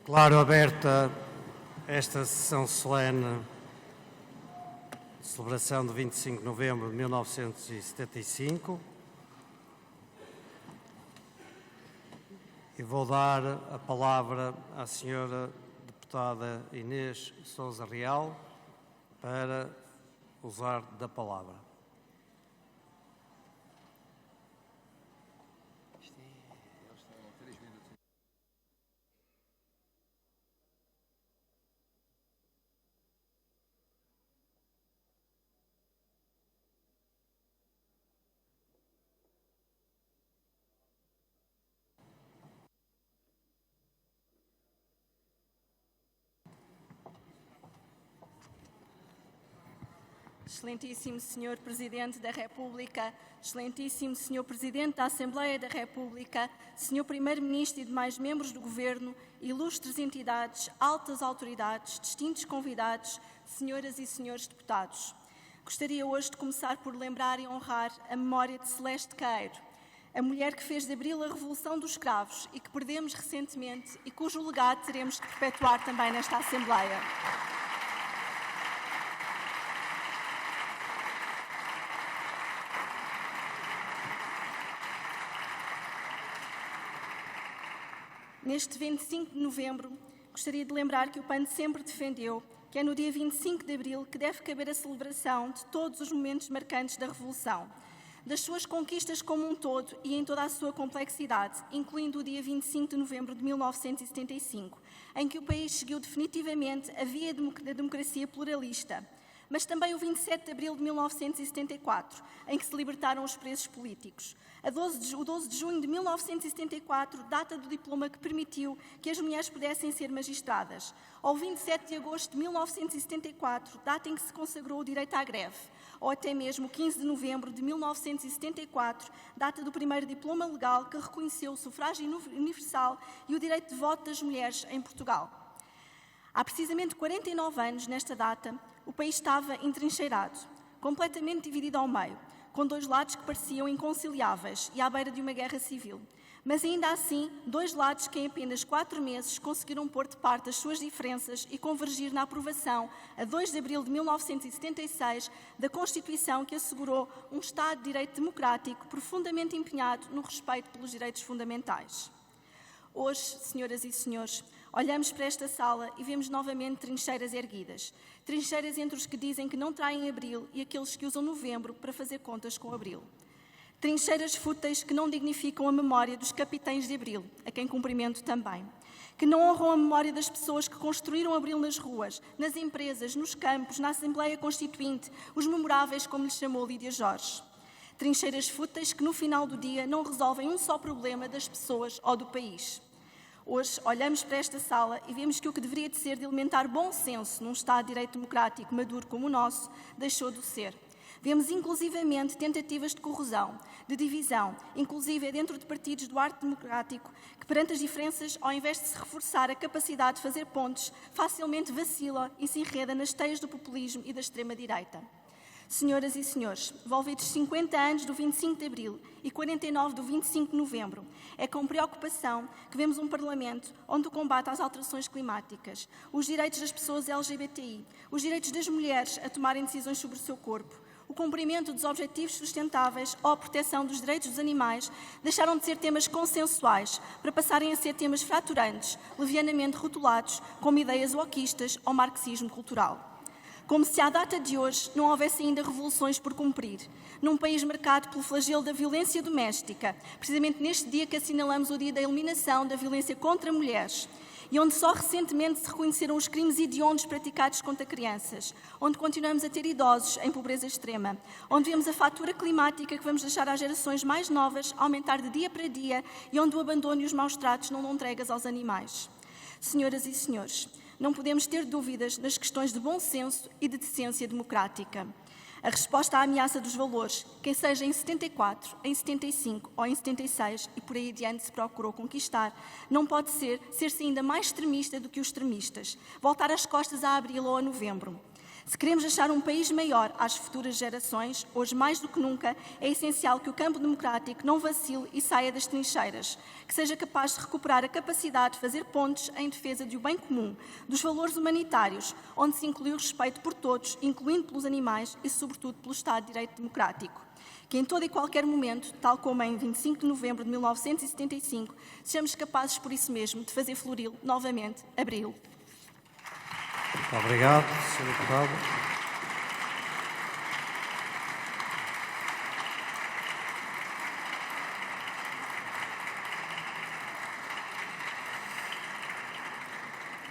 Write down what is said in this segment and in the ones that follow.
Declaro aberta esta sessão solene de celebração de 25 de novembro de 1975 e vou dar a palavra à senhora deputada Inês Sousa Real para usar da palavra. Excelentíssimo Senhor Presidente da República, Excelentíssimo Senhor Presidente da Assembleia da República, Senhor Primeiro-Ministro e demais membros do Governo, ilustres entidades, altas autoridades, distintos convidados, senhoras e senhores deputados. Gostaria hoje de começar por lembrar e honrar a memória de Celeste Queiro, a mulher que fez de Abril a Revolução dos Escravos e que perdemos recentemente e cujo legado teremos de perpetuar também nesta Assembleia. Neste 25 de novembro, gostaria de lembrar que o PAN sempre defendeu que é no dia 25 de abril que deve caber a celebração de todos os momentos marcantes da Revolução, das suas conquistas como um todo e em toda a sua complexidade, incluindo o dia 25 de novembro de 1975, em que o país seguiu definitivamente a via da democracia pluralista, mas também o 27 de abril de 1974, em que se libertaram os presos políticos. O 12 de junho de 1974, data do diploma que permitiu que as mulheres pudessem ser magistradas. Ou 27 de agosto de 1974, data em que se consagrou o direito à greve. Ou até mesmo 15 de novembro de 1974, data do primeiro diploma legal que reconheceu o sufrágio universal e o direito de voto das mulheres em Portugal. Há precisamente 49 anos, nesta data, o país estava entrincheirado, completamente dividido ao meio, com dois lados que pareciam inconciliáveis e à beira de uma guerra civil. Mas ainda assim, dois lados que em apenas 4 meses conseguiram pôr de parte as suas diferenças e convergir na aprovação, a 2 de abril de 1976, da Constituição que assegurou um Estado de Direito democrático profundamente empenhado no respeito pelos direitos fundamentais. Hoje, senhoras e senhores, olhamos para esta sala e vemos novamente trincheiras erguidas. Trincheiras entre os que dizem que não traem abril e aqueles que usam novembro para fazer contas com abril. Trincheiras fúteis que não dignificam a memória dos capitães de abril, a quem cumprimento também. Que não honram a memória das pessoas que construíram abril nas ruas, nas empresas, nos campos, na Assembleia Constituinte, os memoráveis, como lhes chamou Lídia Jorge. Trincheiras fúteis que no final do dia não resolvem um só problema das pessoas ou do país. Hoje olhamos para esta sala e vemos que o que deveria de ser de elementar bom senso num Estado de Direito democrático maduro como o nosso, deixou de ser. Vemos inclusivamente tentativas de corrosão, de divisão, inclusive dentro de partidos do arco democrático, que perante as diferenças, ao invés de se reforçar a capacidade de fazer pontes, facilmente vacila e se enreda nas teias do populismo e da extrema-direita. Senhoras e senhores, envolvidos 50 anos do 25 de abril e 49 do 25 de novembro, é com preocupação que vemos um Parlamento onde o combate às alterações climáticas, os direitos das pessoas LGBTI, os direitos das mulheres a tomarem decisões sobre o seu corpo, o cumprimento dos objetivos sustentáveis ou a proteção dos direitos dos animais deixaram de ser temas consensuais para passarem a ser temas fraturantes, levianamente rotulados como ideias wokeistas ou marxismo cultural. Como se à data de hoje não houvesse ainda revoluções por cumprir, num país marcado pelo flagelo da violência doméstica, precisamente neste dia que assinalamos o dia da eliminação da violência contra mulheres, e onde só recentemente se reconheceram os crimes hediondos praticados contra crianças, onde continuamos a ter idosos em pobreza extrema, onde vemos a fatura climática que vamos deixar às gerações mais novas aumentar de dia para dia e onde o abandono e os maus tratos não dão entregas aos animais. Senhoras e senhores, não podemos ter dúvidas nas questões de bom senso e de decência democrática. A resposta à ameaça dos valores, quem seja em 74, em 75 ou em 76 e por aí adiante se procurou conquistar, não pode ser-se ainda mais extremista do que os extremistas, voltar as costas a abril ou a novembro. Se queremos deixar um país maior às futuras gerações, hoje mais do que nunca é essencial que o campo democrático não vacile e saia das trincheiras, que seja capaz de recuperar a capacidade de fazer pontes em defesa do bem comum, dos valores humanitários, onde se inclui o respeito por todos, incluindo pelos animais e, sobretudo, pelo Estado de Direito Democrático. Que em todo e qualquer momento, tal como em 25 de novembro de 1975, sejamos capazes, por isso mesmo, de fazer florir novamente Abril. Muito obrigado, Sr. Deputado.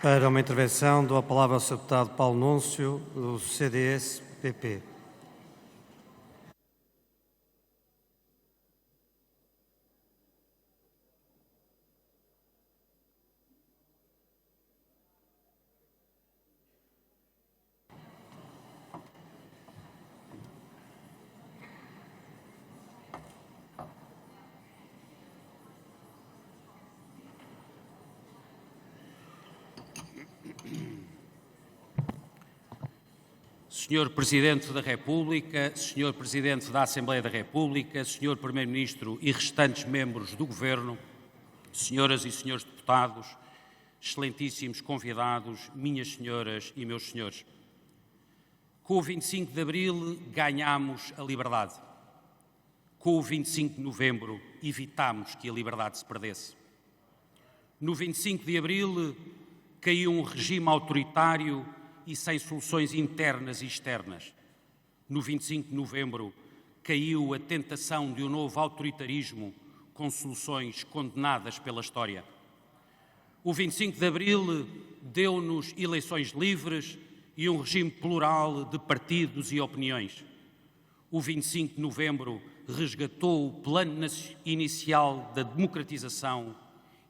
Para uma intervenção, dou a palavra ao Sr. Deputado Paulo Núncio, do CDS-PP. Senhor Presidente da República, Senhor Presidente da Assembleia da República, Senhor Primeiro-Ministro e restantes membros do Governo, Senhoras e Senhores Deputados, excelentíssimos convidados, minhas senhoras e meus senhores. Com o 25 de Abril ganhámos a liberdade. Com o 25 de Novembro evitámos que a liberdade se perdesse. No 25 de Abril caiu um regime autoritário e sem soluções internas e externas. No 25 de Novembro caiu a tentação de um novo autoritarismo com soluções condenadas pela história. O 25 de Abril deu-nos eleições livres e um regime plural de partidos e opiniões. O 25 de Novembro resgatou o plano inicial da democratização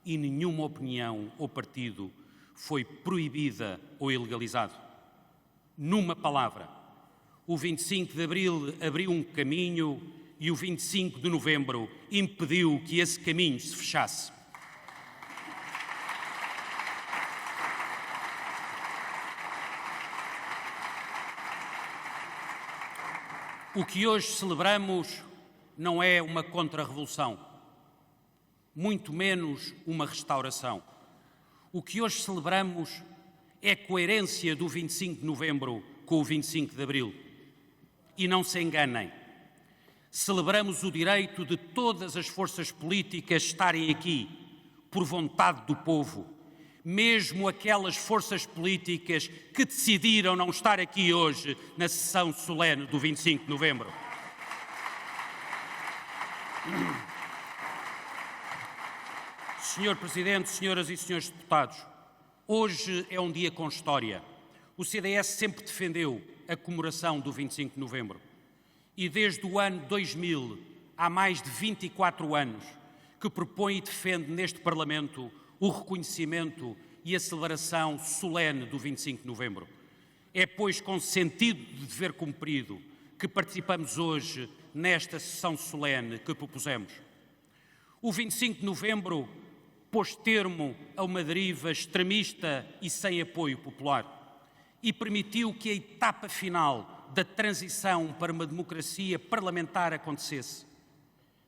e nenhuma opinião ou partido foi proibida ou ilegalizado. Numa palavra, o 25 de Abril abriu um caminho e o 25 de Novembro impediu que esse caminho se fechasse. O que hoje celebramos não é uma contra-revolução, muito menos uma restauração. O que hoje celebramos é a coerência do 25 de Novembro com o 25 de Abril. E não se enganem, celebramos o direito de todas as forças políticas estarem aqui, por vontade do povo, mesmo aquelas forças políticas que decidiram não estar aqui hoje na sessão solene do 25 de Novembro. Senhor Presidente, senhoras e senhores deputados, hoje é um dia com história. O CDS sempre defendeu a comemoração do 25 de Novembro e desde o ano 2000, há mais de 24 anos, que propõe e defende neste Parlamento o reconhecimento e a celebração solene do 25 de Novembro. É, pois, com sentido de dever cumprido que participamos hoje nesta sessão solene que propusemos. O 25 de Novembro pôs termo a uma deriva extremista e sem apoio popular e permitiu que a etapa final da transição para uma democracia parlamentar acontecesse.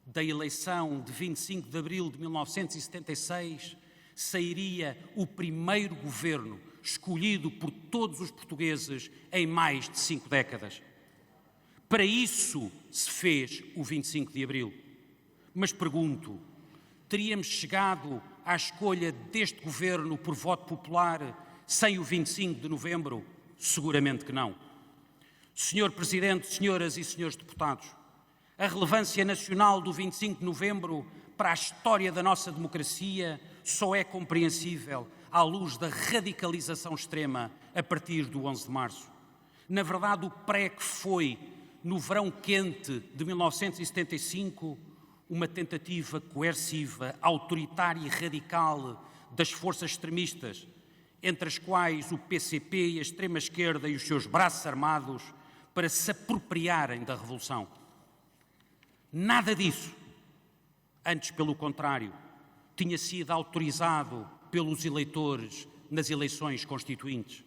Da eleição de 25 de abril de 1976 sairia o primeiro governo escolhido por todos os portugueses em mais de 5 décadas. Para isso se fez o 25 de abril. Mas pergunto, teríamos chegado à escolha deste governo por voto popular sem o 25 de novembro? Seguramente que não. Senhor Presidente, senhoras e senhores deputados, a relevância nacional do 25 de novembro para a história da nossa democracia só é compreensível à luz da radicalização extrema a partir do 11 de março. Na verdade, o PREC foi, no verão quente de 1975, uma tentativa coerciva, autoritária e radical das forças extremistas, entre as quais o PCP e a extrema-esquerda e os seus braços armados, para se apropriarem da Revolução. Nada disso. Antes, pelo contrário, tinha sido autorizado pelos eleitores nas eleições constituintes.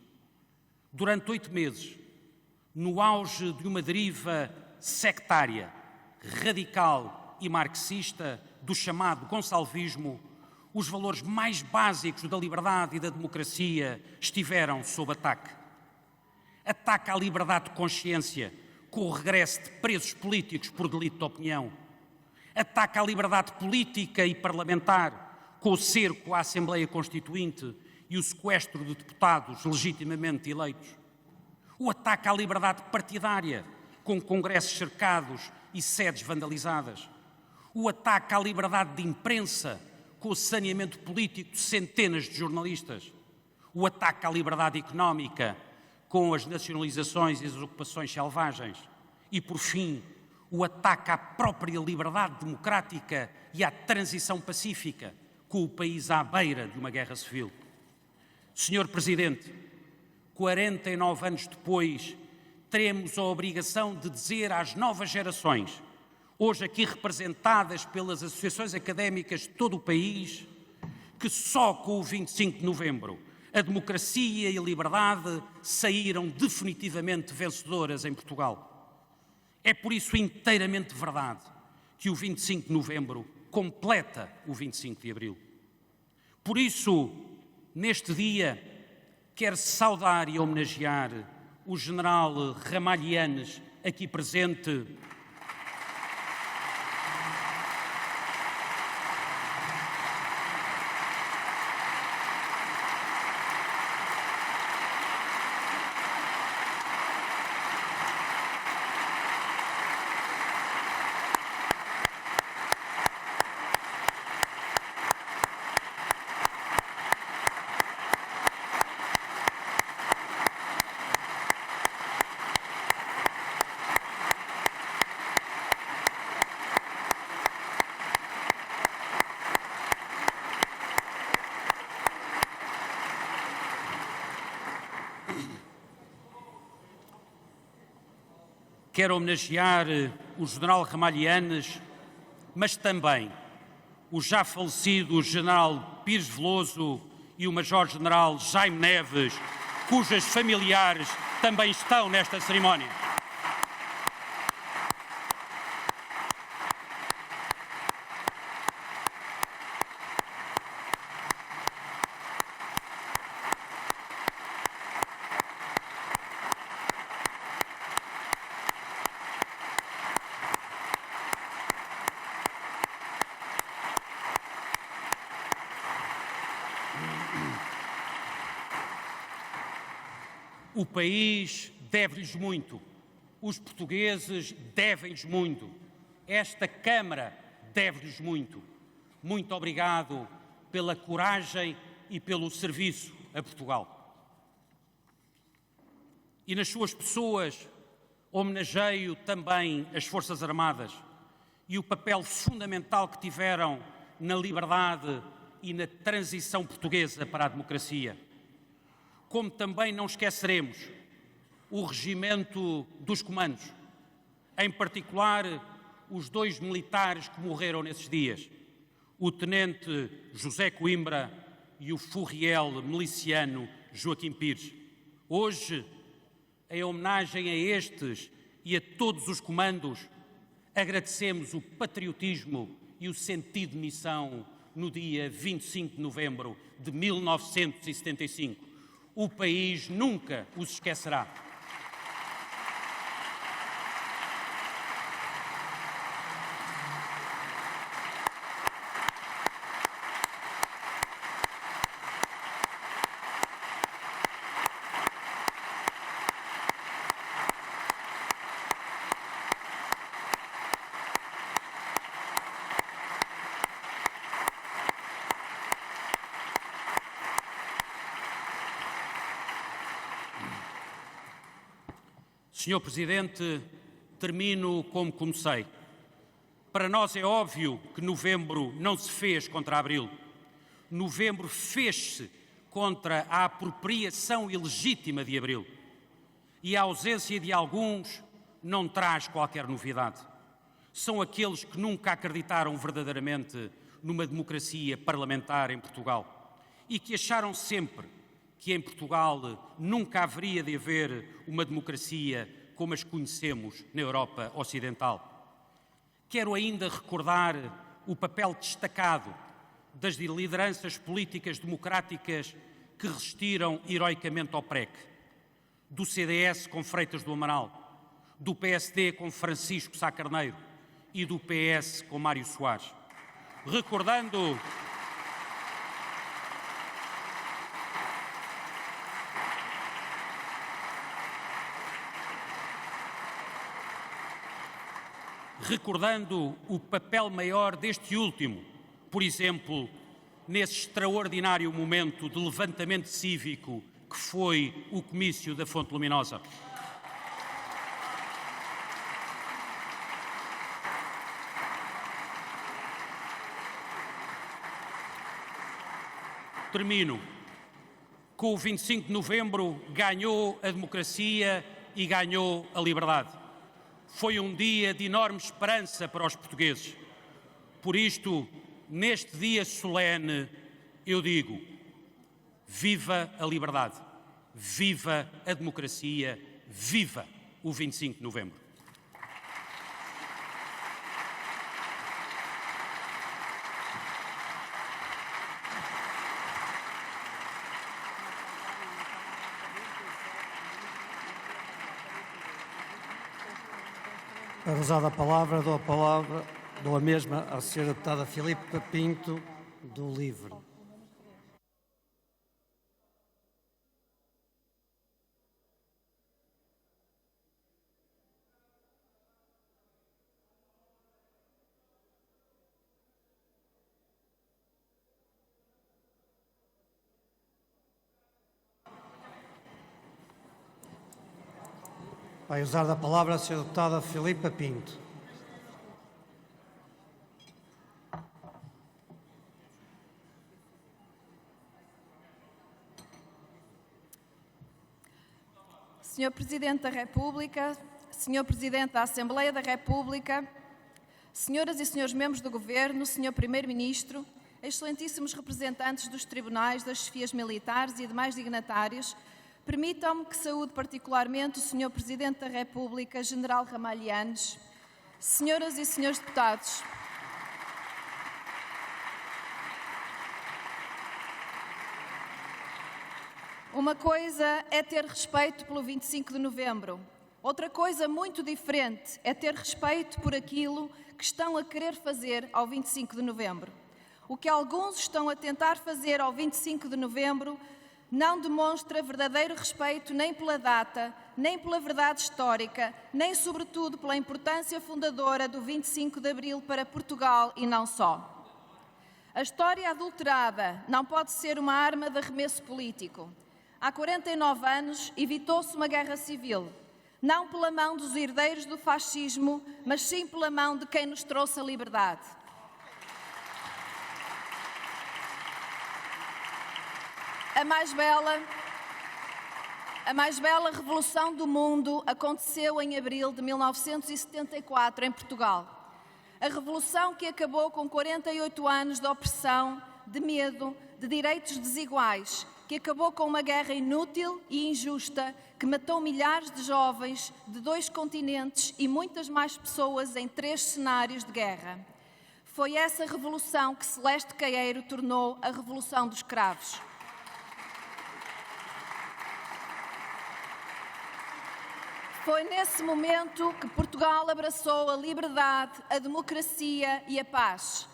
Durante 8 meses, no auge de uma deriva sectária, radical e marxista do chamado gonçalvismo, os valores mais básicos da liberdade e da democracia estiveram sob ataque. Ataque à liberdade de consciência, com o regresso de presos políticos por delito de opinião. Ataque à liberdade política e parlamentar, com o cerco à Assembleia Constituinte e o sequestro de deputados legitimamente eleitos. O ataque à liberdade partidária, com congressos cercados e sedes vandalizadas. O ataque à liberdade de imprensa, com o saneamento político de centenas de jornalistas. O ataque à liberdade económica, com as nacionalizações e as ocupações selvagens. E, por fim, o ataque à própria liberdade democrática e à transição pacífica, com o país à beira de uma guerra civil. Senhor Presidente, 49 anos depois, teremos a obrigação de dizer às novas gerações, hoje aqui representadas pelas associações académicas de todo o país, que só com o 25 de novembro a democracia e a liberdade saíram definitivamente vencedoras em Portugal. É por isso inteiramente verdade que o 25 de novembro completa o 25 de abril. Por isso, neste dia, quero saudar e homenagear o general Ramalhianes, aqui presente, quero homenagear o general Ramalhianes, mas também o já falecido general Pires Veloso e o major-general Jaime Neves, cujas familiares também estão nesta cerimónia. O país deve-lhes muito, os portugueses devem-lhes muito, esta Câmara deve-lhes muito. Muito obrigado pela coragem e pelo serviço a Portugal. E nas suas pessoas homenageio também as Forças Armadas e o papel fundamental que tiveram na liberdade e na transição portuguesa para a democracia. Como também não esqueceremos o Regimento dos Comandos, em particular os 2 militares que morreram nesses dias, o Tenente José Coimbra e o Furriel miliciano Joaquim Pires. Hoje, em homenagem a estes e a todos os comandos, agradecemos o patriotismo e o sentido de missão no dia 25 de novembro de 1975. O país nunca os esquecerá. Senhor Presidente, termino como comecei. Para nós é óbvio que novembro não se fez contra abril. Novembro fez-se contra a apropriação ilegítima de abril. E a ausência de alguns não traz qualquer novidade. São aqueles que nunca acreditaram verdadeiramente numa democracia parlamentar em Portugal e que acharam sempre que em Portugal nunca haveria de haver uma democracia como as conhecemos na Europa Ocidental. Quero ainda recordar o papel destacado das lideranças políticas democráticas que resistiram heroicamente ao PREC, do CDS com Freitas do Amaral, do PSD com Francisco Sá Carneiro e do PS com Mário Soares. Recordando o papel maior deste último, por exemplo, nesse extraordinário momento de levantamento cívico que foi o comício da Fonte Luminosa. Termino. Com o 25 de novembro ganhou a democracia e ganhou a liberdade. Foi um dia de enorme esperança para os portugueses. Por isto, neste dia solene, eu digo: viva a liberdade, viva a democracia, viva o 25 de novembro. Para usar a palavra, dou a mesma à senhora deputada Filipe Pinto, do LIVRE. Vai usar a palavra a senhora deputada Filipe Pinto. Senhor Presidente da República, Senhor Presidente da Assembleia da República, Senhoras e Senhores Membros do Governo, Senhor Primeiro-Ministro, excelentíssimos representantes dos tribunais, das chefias militares e demais dignatários, permitam-me que saúde particularmente o Senhor Presidente da República, General Ramalhianes, Senhoras e Senhores Deputados. Uma coisa é ter respeito pelo 25 de novembro. Outra coisa muito diferente é ter respeito por aquilo que estão a querer fazer ao 25 de novembro. O que alguns estão a tentar fazer ao 25 de novembro não demonstra verdadeiro respeito nem pela data, nem pela verdade histórica, nem, sobretudo, pela importância fundadora do 25 de abril para Portugal e não só. A história adulterada não pode ser uma arma de arremesso político. Há 49 anos evitou-se uma guerra civil, não pela mão dos herdeiros do fascismo, mas sim pela mão de quem nos trouxe a liberdade. A mais bela revolução do mundo aconteceu em abril de 1974, em Portugal. A revolução que acabou com 48 anos de opressão, de medo, de direitos desiguais, que acabou com uma guerra inútil e injusta, que matou milhares de jovens de 2 continentes e muitas mais pessoas em 3 cenários de guerra. Foi essa revolução que Celeste Caeiro tornou a Revolução dos Cravos. Foi nesse momento que Portugal abraçou a liberdade, a democracia e a paz.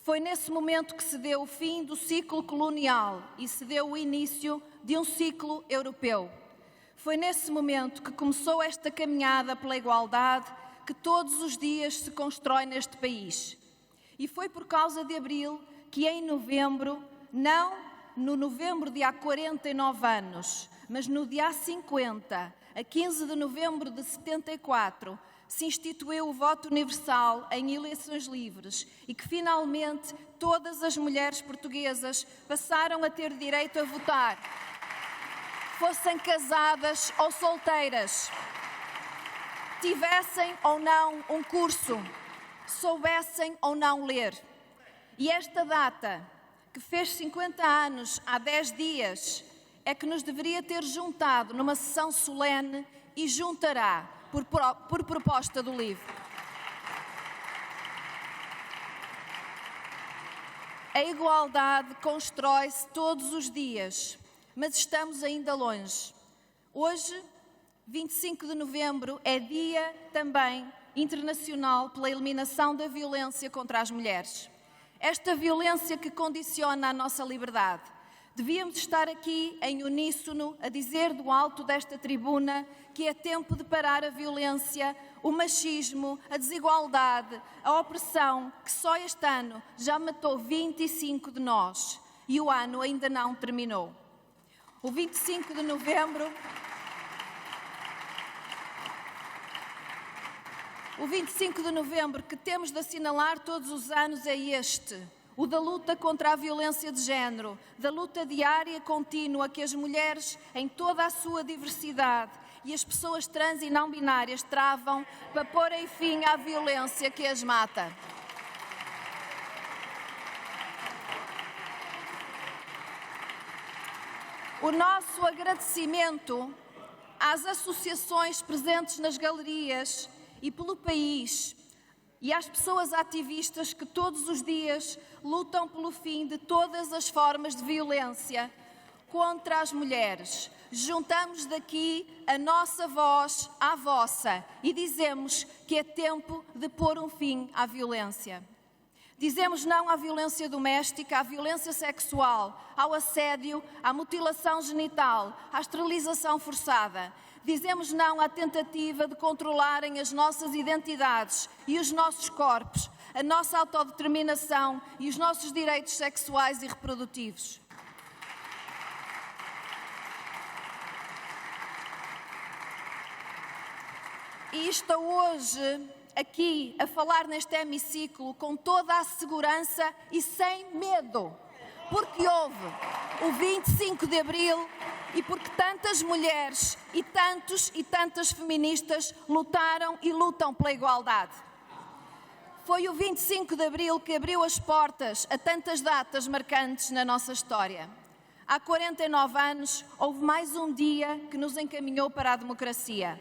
Foi nesse momento que se deu o fim do ciclo colonial e se deu o início de um ciclo europeu. Foi nesse momento que começou esta caminhada pela igualdade que todos os dias se constrói neste país. E foi por causa de abril que em novembro, não no novembro de há 49 anos, mas no dia 50, a 15 de novembro de 74, se instituiu o voto universal em eleições livres e que finalmente todas as mulheres portuguesas passaram a ter direito a votar, fossem casadas ou solteiras, tivessem ou não um curso, soubessem ou não ler. E esta data, que fez 50 anos há 10 dias, é que nos deveria ter juntado numa sessão solene e juntará, por proposta do LIVRE. A igualdade constrói-se todos os dias, mas estamos ainda longe. Hoje, 25 de novembro, é dia também internacional pela eliminação da violência contra as mulheres. Esta violência que condiciona a nossa liberdade. Devíamos estar aqui em uníssono a dizer do alto desta tribuna que é tempo de parar a violência, o machismo, a desigualdade, a opressão, que só este ano já matou 25 de nós e o ano ainda não terminou. O 25 de novembro... O 25 de novembro que temos de assinalar todos os anos é este, o da luta contra a violência de género, da luta diária e contínua que as mulheres, em toda a sua diversidade, e as pessoas trans e não binárias travam para porem fim à violência que as mata. O nosso agradecimento às associações presentes nas galerias e pelo país, e às pessoas ativistas que todos os dias lutam pelo fim de todas as formas de violência contra as mulheres. Juntamos daqui a nossa voz à vossa e dizemos que é tempo de pôr um fim à violência. Dizemos não à violência doméstica, à violência sexual, ao assédio, à mutilação genital, à esterilização forçada. Dizemos não à tentativa de controlarem as nossas identidades e os nossos corpos, a nossa autodeterminação e os nossos direitos sexuais e reprodutivos. E estou hoje aqui a falar neste hemiciclo com toda a segurança e sem medo, porque houve o 25 de Abril e porque tantas mulheres e tantos e tantas feministas lutaram e lutam pela igualdade. Foi o 25 de Abril que abriu as portas a tantas datas marcantes na nossa história. Há 49 anos houve mais um dia que nos encaminhou para a democracia.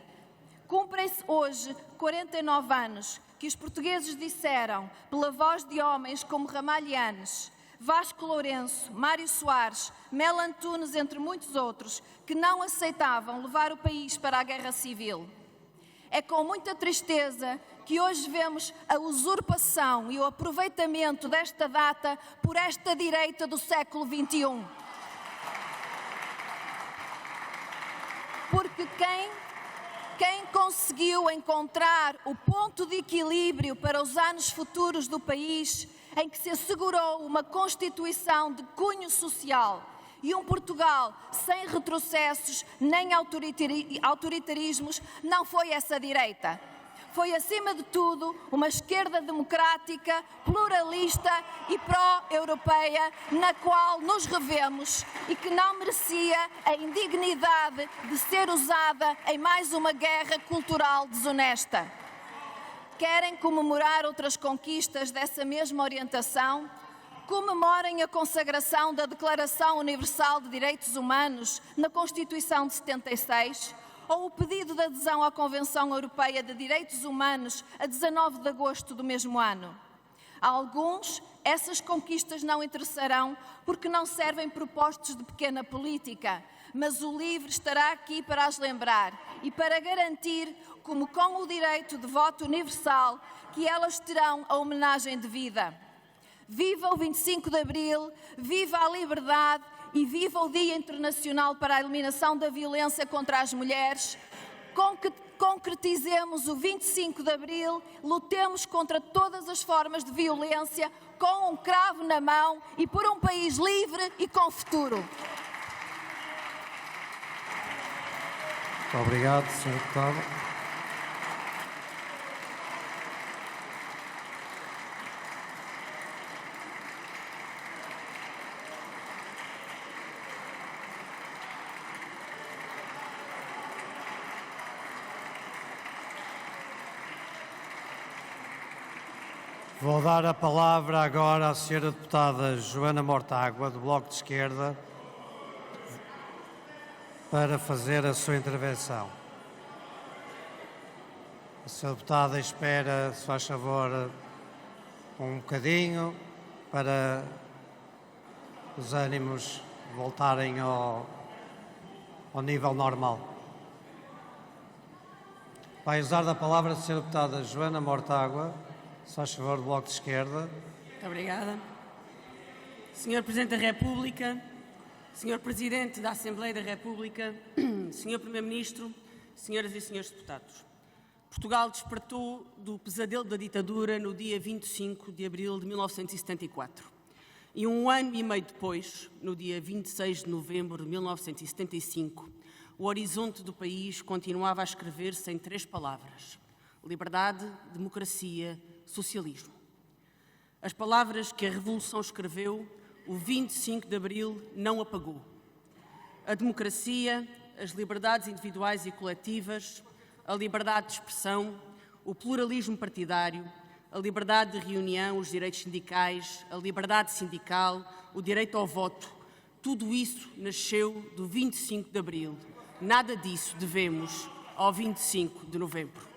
Cumprem-se hoje 49 anos que os portugueses disseram, pela voz de homens como Ramalhianes, Vasco Lourenço, Mário Soares, Mel Antunes, entre muitos outros, que não aceitavam levar o país para a guerra civil. É com muita tristeza que hoje vemos a usurpação e o aproveitamento desta data por esta direita do século XXI. Porque quem conseguiu encontrar o ponto de equilíbrio para os anos futuros do país, em que se assegurou uma Constituição de cunho social e um Portugal sem retrocessos nem autoritarismos, não foi essa direita. Foi, acima de tudo, uma esquerda democrática, pluralista e pró-europeia, na qual nos revemos e que não merecia a indignidade de ser usada em mais uma guerra cultural desonesta. Querem comemorar outras conquistas dessa mesma orientação? Comemorem a consagração da Declaração Universal de Direitos Humanos na Constituição de 76 ou o pedido de adesão à Convenção Europeia de Direitos Humanos a 19 de agosto do mesmo ano. A alguns, essas conquistas não interessarão porque não servem propostas de pequena política, mas o LIVRE estará aqui para as lembrar e para garantir, como com o direito de voto universal, que elas terão a homenagem devida. Viva o 25 de Abril, viva a liberdade e viva o Dia Internacional para a Eliminação da Violência contra as Mulheres. Concretizemos o 25 de Abril, lutemos contra todas as formas de violência com um cravo na mão e por um país livre e com futuro. Muito obrigado, Sr. Deputado. Vou dar a palavra agora à Sra. Deputada Joana Mortágua, do Bloco de Esquerda. para fazer a sua intervenção. A senhora deputada espera, se faz favor, um bocadinho para os ânimos voltarem ao nível normal. Vai usar da palavra a senhora deputada Joana Mortágua, se faz favor, do Bloco de Esquerda. Muito obrigada. Senhor Presidente da República, Senhor Presidente da Assembleia da República, Senhor Primeiro-Ministro, Senhoras e Senhores Deputados. Portugal despertou do pesadelo da ditadura no dia 25 de abril de 1974. E um ano e meio depois, no dia 26 de novembro de 1975, o horizonte do país continuava a escrever-se em 3 palavras: liberdade, democracia, socialismo. As palavras que a Revolução escreveu, o 25 de abril não apagou. A democracia, as liberdades individuais e coletivas, a liberdade de expressão, o pluralismo partidário, a liberdade de reunião, os direitos sindicais, a liberdade sindical, o direito ao voto, tudo isso nasceu do 25 de abril. Nada disso devemos ao 25 de novembro.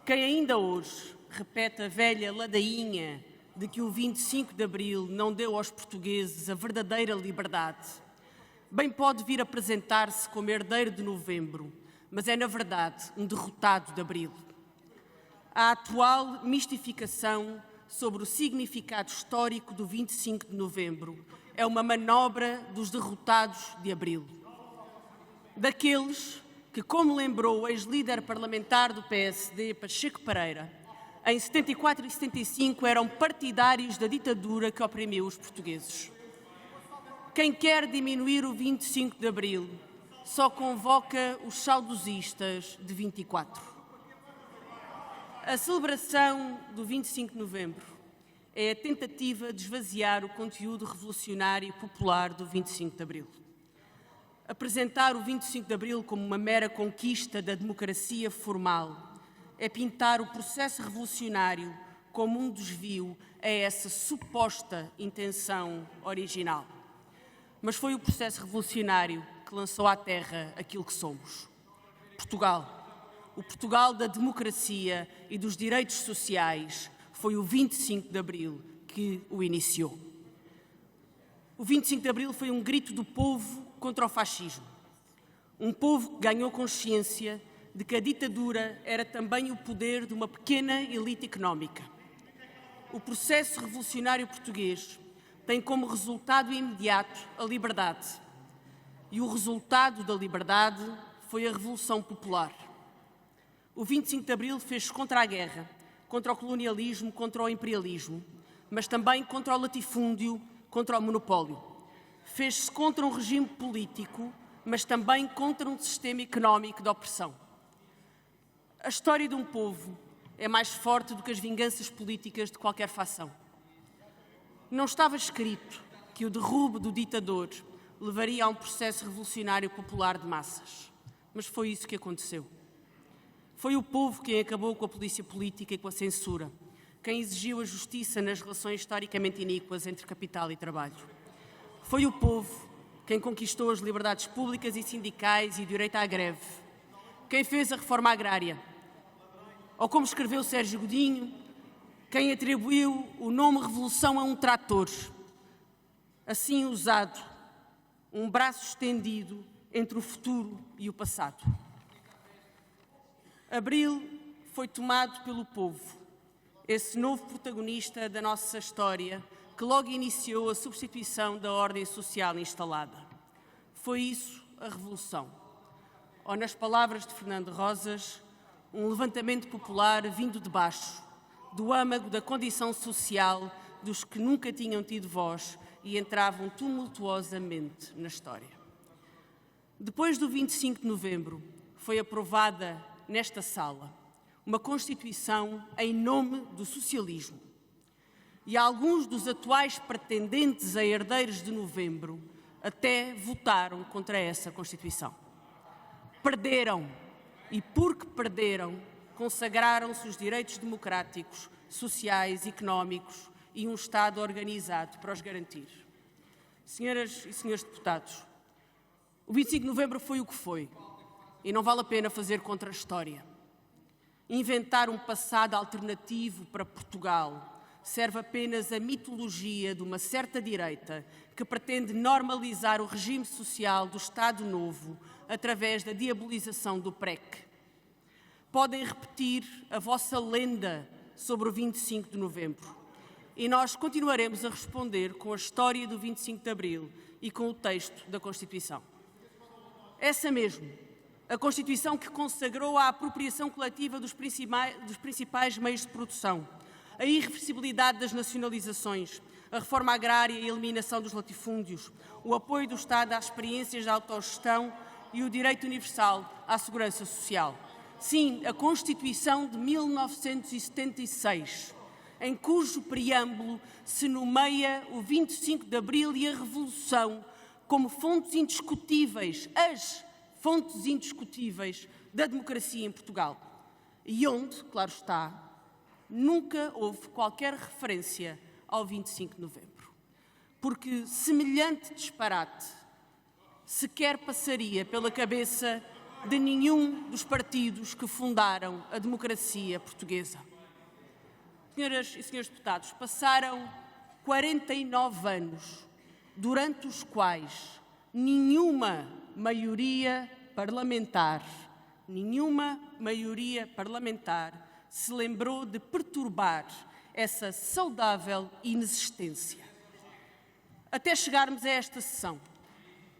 Quem ainda hoje repete a velha ladainha de que o 25 de abril não deu aos portugueses a verdadeira liberdade, bem pode vir apresentar-se como herdeiro de novembro, mas é, na verdade, um derrotado de abril. A atual mistificação sobre o significado histórico do 25 de novembro é uma manobra dos derrotados de abril. Daqueles que, como lembrou o ex-líder parlamentar do PSD, Pacheco Pereira, em 74 e 75 eram partidários da ditadura que oprimiu os portugueses. Quem quer diminuir o 25 de abril só convoca os saudosistas de 24. A celebração do 25 de novembro é a tentativa de esvaziar o conteúdo revolucionário e popular do 25 de abril. Apresentar o 25 de abril como uma mera conquista da democracia formal é pintar o processo revolucionário como um desvio a essa suposta intenção original. Mas foi o processo revolucionário que lançou à terra aquilo que somos. Portugal. O Portugal da democracia e dos direitos sociais foi o 25 de abril que o iniciou. O 25 de abril foi um grito do povo contra o fascismo. Um povo que ganhou consciência de que a ditadura era também o poder de uma pequena elite económica. O processo revolucionário português tem como resultado imediato a liberdade. E o resultado da liberdade foi a Revolução Popular. O 25 de abril fez-se contra a guerra, contra o colonialismo, contra o imperialismo, mas também contra o latifúndio, contra o monopólio. Fez-se contra um regime político, mas também contra um sistema económico de opressão. A história de um povo é mais forte do que as vinganças políticas de qualquer facção. Não estava escrito que o derrubo do ditador levaria a um processo revolucionário popular de massas, mas foi isso que aconteceu. Foi o povo quem acabou com a polícia política e com a censura, quem exigiu a justiça nas relações historicamente iníquas entre capital e trabalho. Foi o povo quem conquistou as liberdades públicas e sindicais e o direito à greve, quem fez a reforma agrária, ou como escreveu Sérgio Godinho, quem atribuiu o nome Revolução a um trator, assim usado, um braço estendido entre o futuro e o passado. Abril foi tomado pelo povo, esse novo protagonista da nossa história, que logo iniciou a substituição da ordem social instalada. Foi isso a Revolução. Ou, nas palavras de Fernando Rosas, um levantamento popular vindo de baixo, do âmago da condição social dos que nunca tinham tido voz e entravam tumultuosamente na história. Depois do 25 de novembro, foi aprovada nesta sala uma Constituição em nome do socialismo. E alguns dos atuais pretendentes a herdeiros de novembro até votaram contra essa Constituição. Perderam, e porque perderam, consagraram-se os direitos democráticos, sociais, económicos e um Estado organizado para os garantir. Senhoras e senhores deputados, O 25 de novembro foi o que foi, e não vale a pena fazer contra a história. Inventar um passado alternativo para Portugal serve apenas a mitologia de uma certa direita que pretende normalizar o regime social do Estado Novo através da diabolização do PREC. Podem repetir a vossa lenda sobre o 25 de novembro e nós continuaremos a responder com a história do 25 de abril e com o texto da Constituição. Essa mesmo, a Constituição que consagrou a apropriação coletiva dos principais meios de produção, a irreversibilidade das nacionalizações, a reforma agrária e a eliminação dos latifúndios, o apoio do Estado às experiências de autogestão e o direito universal à segurança social. Sim, a Constituição de 1976, em cujo preâmbulo se nomeia o 25 de Abril e a Revolução como fontes indiscutíveis, as fontes indiscutíveis da democracia em Portugal. E onde, claro está, nunca houve qualquer referência ao 25 de novembro. Porque semelhante disparate sequer passaria pela cabeça de nenhum dos partidos que fundaram a democracia portuguesa. Senhoras e senhores deputados, passaram 49 anos, durante os quais nenhuma maioria parlamentar se lembrou de perturbar essa saudável inexistência. Até chegarmos a esta sessão,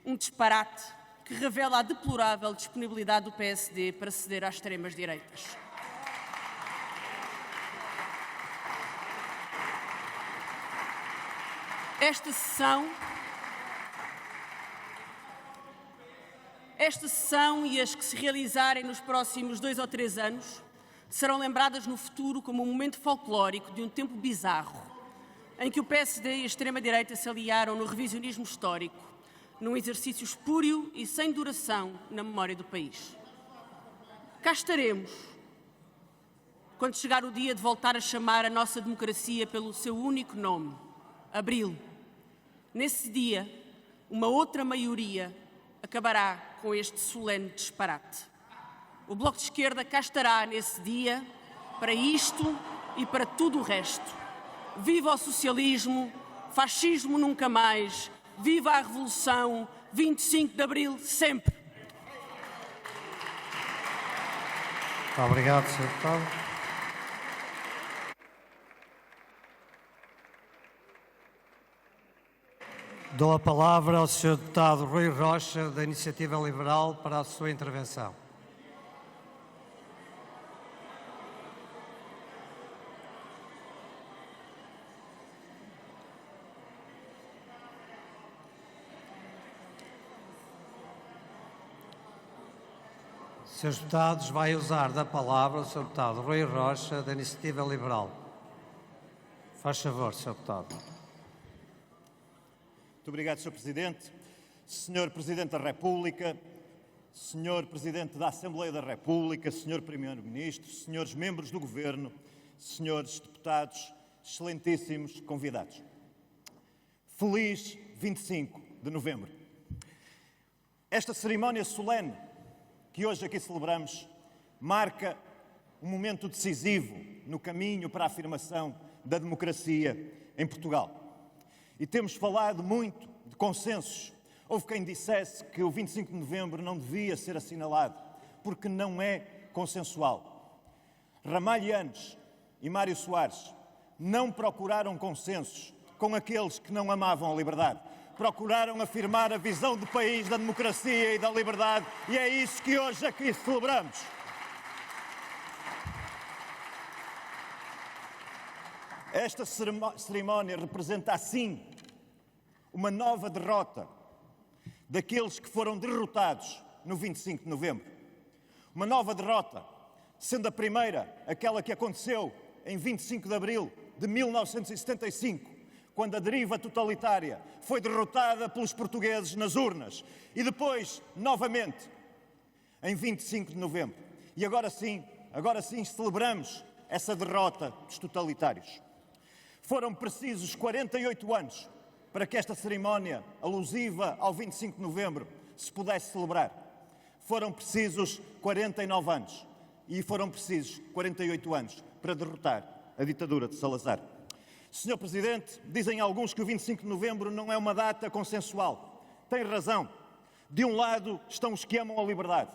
um disparate que revela a deplorável disponibilidade do PSD para ceder às extremas-direitas. Esta sessão e as que se realizarem nos próximos 2 ou 3 anos serão lembradas no futuro como um momento folclórico de um tempo bizarro, em que o PSD e a extrema-direita se aliaram no revisionismo histórico, num exercício espúrio e sem duração na memória do país. Cá estaremos, quando chegar o dia de voltar a chamar a nossa democracia pelo seu único nome, Abril. Nesse dia, uma outra maioria acabará com este solene disparate. O Bloco de Esquerda cá estará nesse dia para isto e para tudo o resto. Viva o socialismo, fascismo nunca mais, viva a Revolução, 25 de Abril sempre. Muito obrigado, Sr. Deputado. Dou a palavra ao Sr. Deputado Rui Rocha, da Iniciativa Liberal, para a sua intervenção. Senhores deputados, vai usar da palavra o Sr. Deputado Rui Rocha, da Iniciativa Liberal. Faz favor, Sr. Deputado. Muito obrigado, Sr. Presidente. Sr. Presidente da República, Sr. Presidente da Assembleia da República, Sr. Primeiro-Ministro, Srs. Membros do Governo, Srs. Deputados, excelentíssimos convidados. Feliz 25 de novembro. Esta cerimónia solene que hoje aqui celebramos marca um momento decisivo no caminho para a afirmação da democracia em Portugal. E temos falado muito de consensos. Houve quem dissesse que o 25 de novembro não devia ser assinalado, porque não é consensual. Ramalhianos e Mário Soares não procuraram consensos com aqueles que não amavam a liberdade. Procuraram afirmar a visão do país, da democracia e da liberdade, e é isso que hoje aqui celebramos. Esta cerimónia representa, assim, uma nova derrota daqueles que foram derrotados no 25 de novembro. Uma nova derrota, sendo a primeira aquela que aconteceu em 25 de abril de 1975, quando a deriva totalitária foi derrotada pelos portugueses nas urnas. E depois, novamente, em 25 de novembro. E agora sim celebramos essa derrota dos totalitários. Foram precisos 48 anos para que esta cerimónia alusiva ao 25 de novembro se pudesse celebrar. Foram precisos 49 anos e foram precisos 48 anos para derrotar a ditadura de Salazar. Sr. Presidente, dizem alguns que o 25 de novembro não é uma data consensual. Tem razão. De um lado estão os que amam a liberdade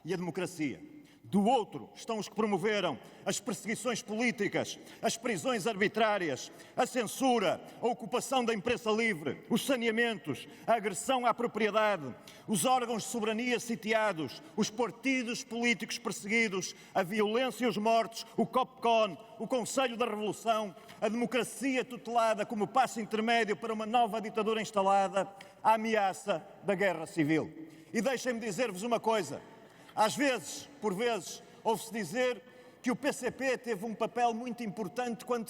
e a democracia. Do outro estão os que promoveram as perseguições políticas, as prisões arbitrárias, a censura, a ocupação da imprensa livre, os saneamentos, a agressão à propriedade, os órgãos de soberania sitiados, os partidos políticos perseguidos, a violência e os mortos, o COPCON, o Conselho da Revolução, a democracia tutelada como passo intermédio para uma nova ditadura instalada, a ameaça da guerra civil. E deixem-me dizer-vos uma coisa. Às vezes, por vezes, ouve-se dizer que o PCP teve um papel muito importante quando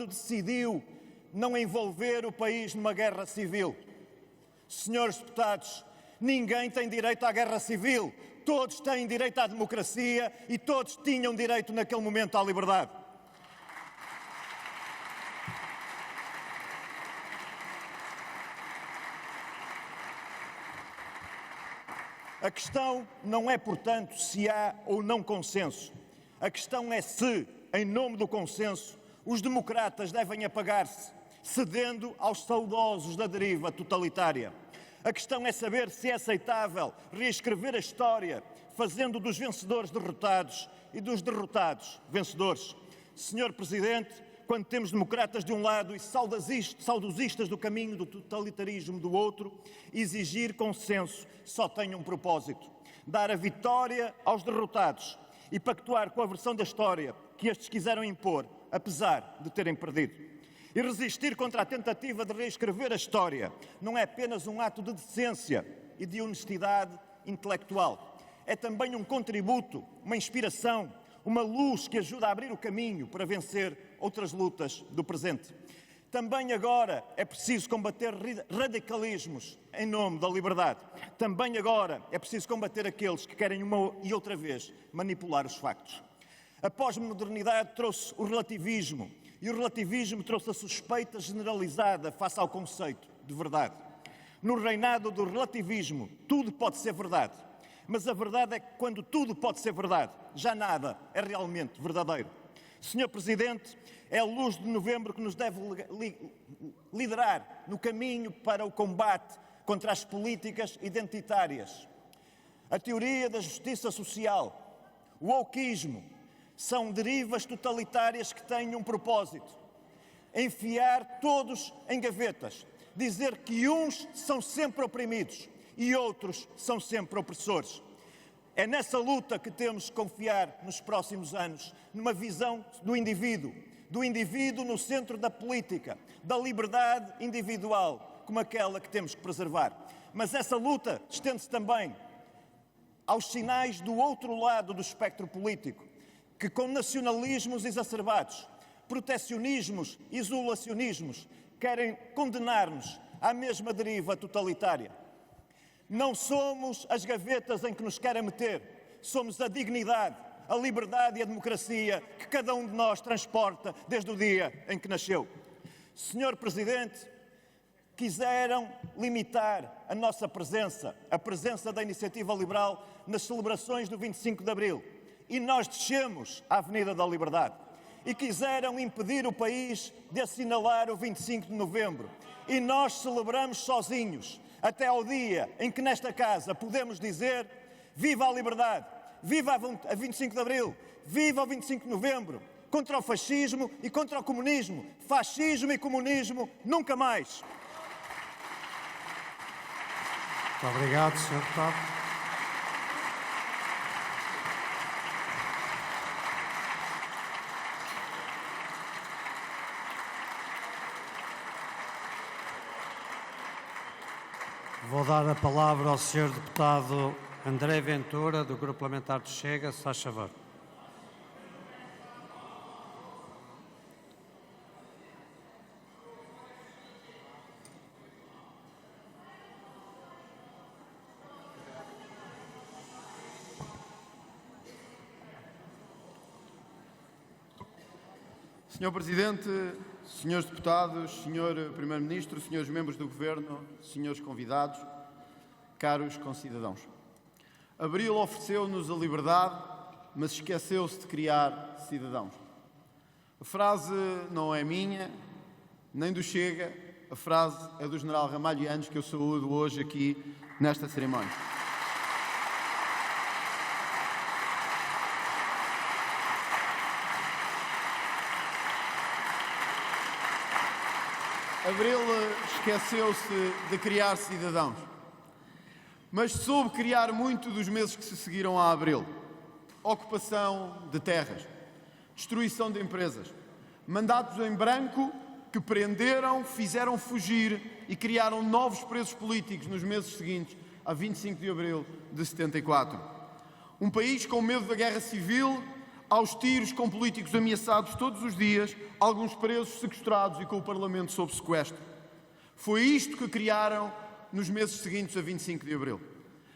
decidiu não envolver o país numa guerra civil. Senhores deputados, ninguém tem direito à guerra civil. Todos têm direito à democracia e todos tinham direito naquele momento à liberdade. A questão não é, portanto, se há ou não consenso. A questão é se, em nome do consenso, os democratas devem apagar-se, cedendo aos saudosos da deriva totalitária. A questão é saber se é aceitável reescrever a história, fazendo dos vencedores derrotados e dos derrotados vencedores. Senhor Presidente, quando temos democratas de um lado e saudosistas do caminho do totalitarismo do outro, exigir consenso só tem um propósito: dar a vitória aos derrotados e pactuar com a versão da história que estes quiseram impor, apesar de terem perdido. E resistir contra a tentativa de reescrever a história não é apenas um ato de decência e de honestidade intelectual. É também um contributo, uma inspiração, uma luz que ajuda a abrir o caminho para vencer outras lutas do presente. Também agora é preciso combater radicalismos em nome da liberdade. Também agora é preciso combater aqueles que querem uma e outra vez manipular os factos. A pós-modernidade trouxe o relativismo e o relativismo trouxe a suspeita generalizada face ao conceito de verdade. No reinado do relativismo, tudo pode ser verdade. Mas a verdade é que quando tudo pode ser verdade, já nada é realmente verdadeiro. Senhor Presidente, é a luz de novembro que nos deve liderar no caminho para o combate contra as políticas identitárias. A teoria da justiça social, o wokeismo, são derivas totalitárias que têm um propósito: enfiar todos em gavetas, dizer que uns são sempre oprimidos e outros são sempre opressores. É nessa luta que temos que confiar nos próximos anos, numa visão do indivíduo no centro da política, da liberdade individual, como aquela que temos que preservar. Mas essa luta estende-se também aos sinais do outro lado do espectro político, que com nacionalismos exacerbados, protecionismos, isolacionismos, querem condenar-nos à mesma deriva totalitária. Não somos as gavetas em que nos querem meter, somos a dignidade, a liberdade e a democracia que cada um de nós transporta desde o dia em que nasceu. Senhor Presidente, quiseram limitar a nossa presença, a presença da Iniciativa Liberal nas celebrações do 25 de Abril. E nós descemos à Avenida da Liberdade. E quiseram impedir o país de assinalar o 25 de Novembro. E nós celebramos sozinhos, até ao dia em que nesta casa podemos dizer: viva a liberdade, viva a 25 de Abril, viva o 25 de Novembro, contra o fascismo e contra o comunismo. Fascismo e comunismo nunca mais. Muito obrigado, Sr. Deputado. Vou dar a palavra ao Sr. Deputado André Ventura, do Grupo Parlamentar do Chega. Se faz favor. Senhor Presidente, senhores deputados, senhor Primeiro-Ministro, senhores membros do Governo, senhores convidados, caros concidadãos. Abril ofereceu-nos a liberdade, mas esqueceu-se de criar cidadãos. A frase não é minha, nem do Chega, a frase é do general Ramalho Yanes, que eu saúdo hoje aqui nesta cerimónia. Abril esqueceu-se de criar cidadãos, mas soube criar muito dos meses que se seguiram a Abril. Ocupação de terras, destruição de empresas, mandatos em branco que prenderam, fizeram fugir e criaram novos presos políticos nos meses seguintes, a 25 de abril de 74. Um país com medo da guerra civil, aos tiros, com políticos ameaçados todos os dias, alguns presos, sequestrados e com o Parlamento sob sequestro. Foi isto que criaram nos meses seguintes a 25 de abril.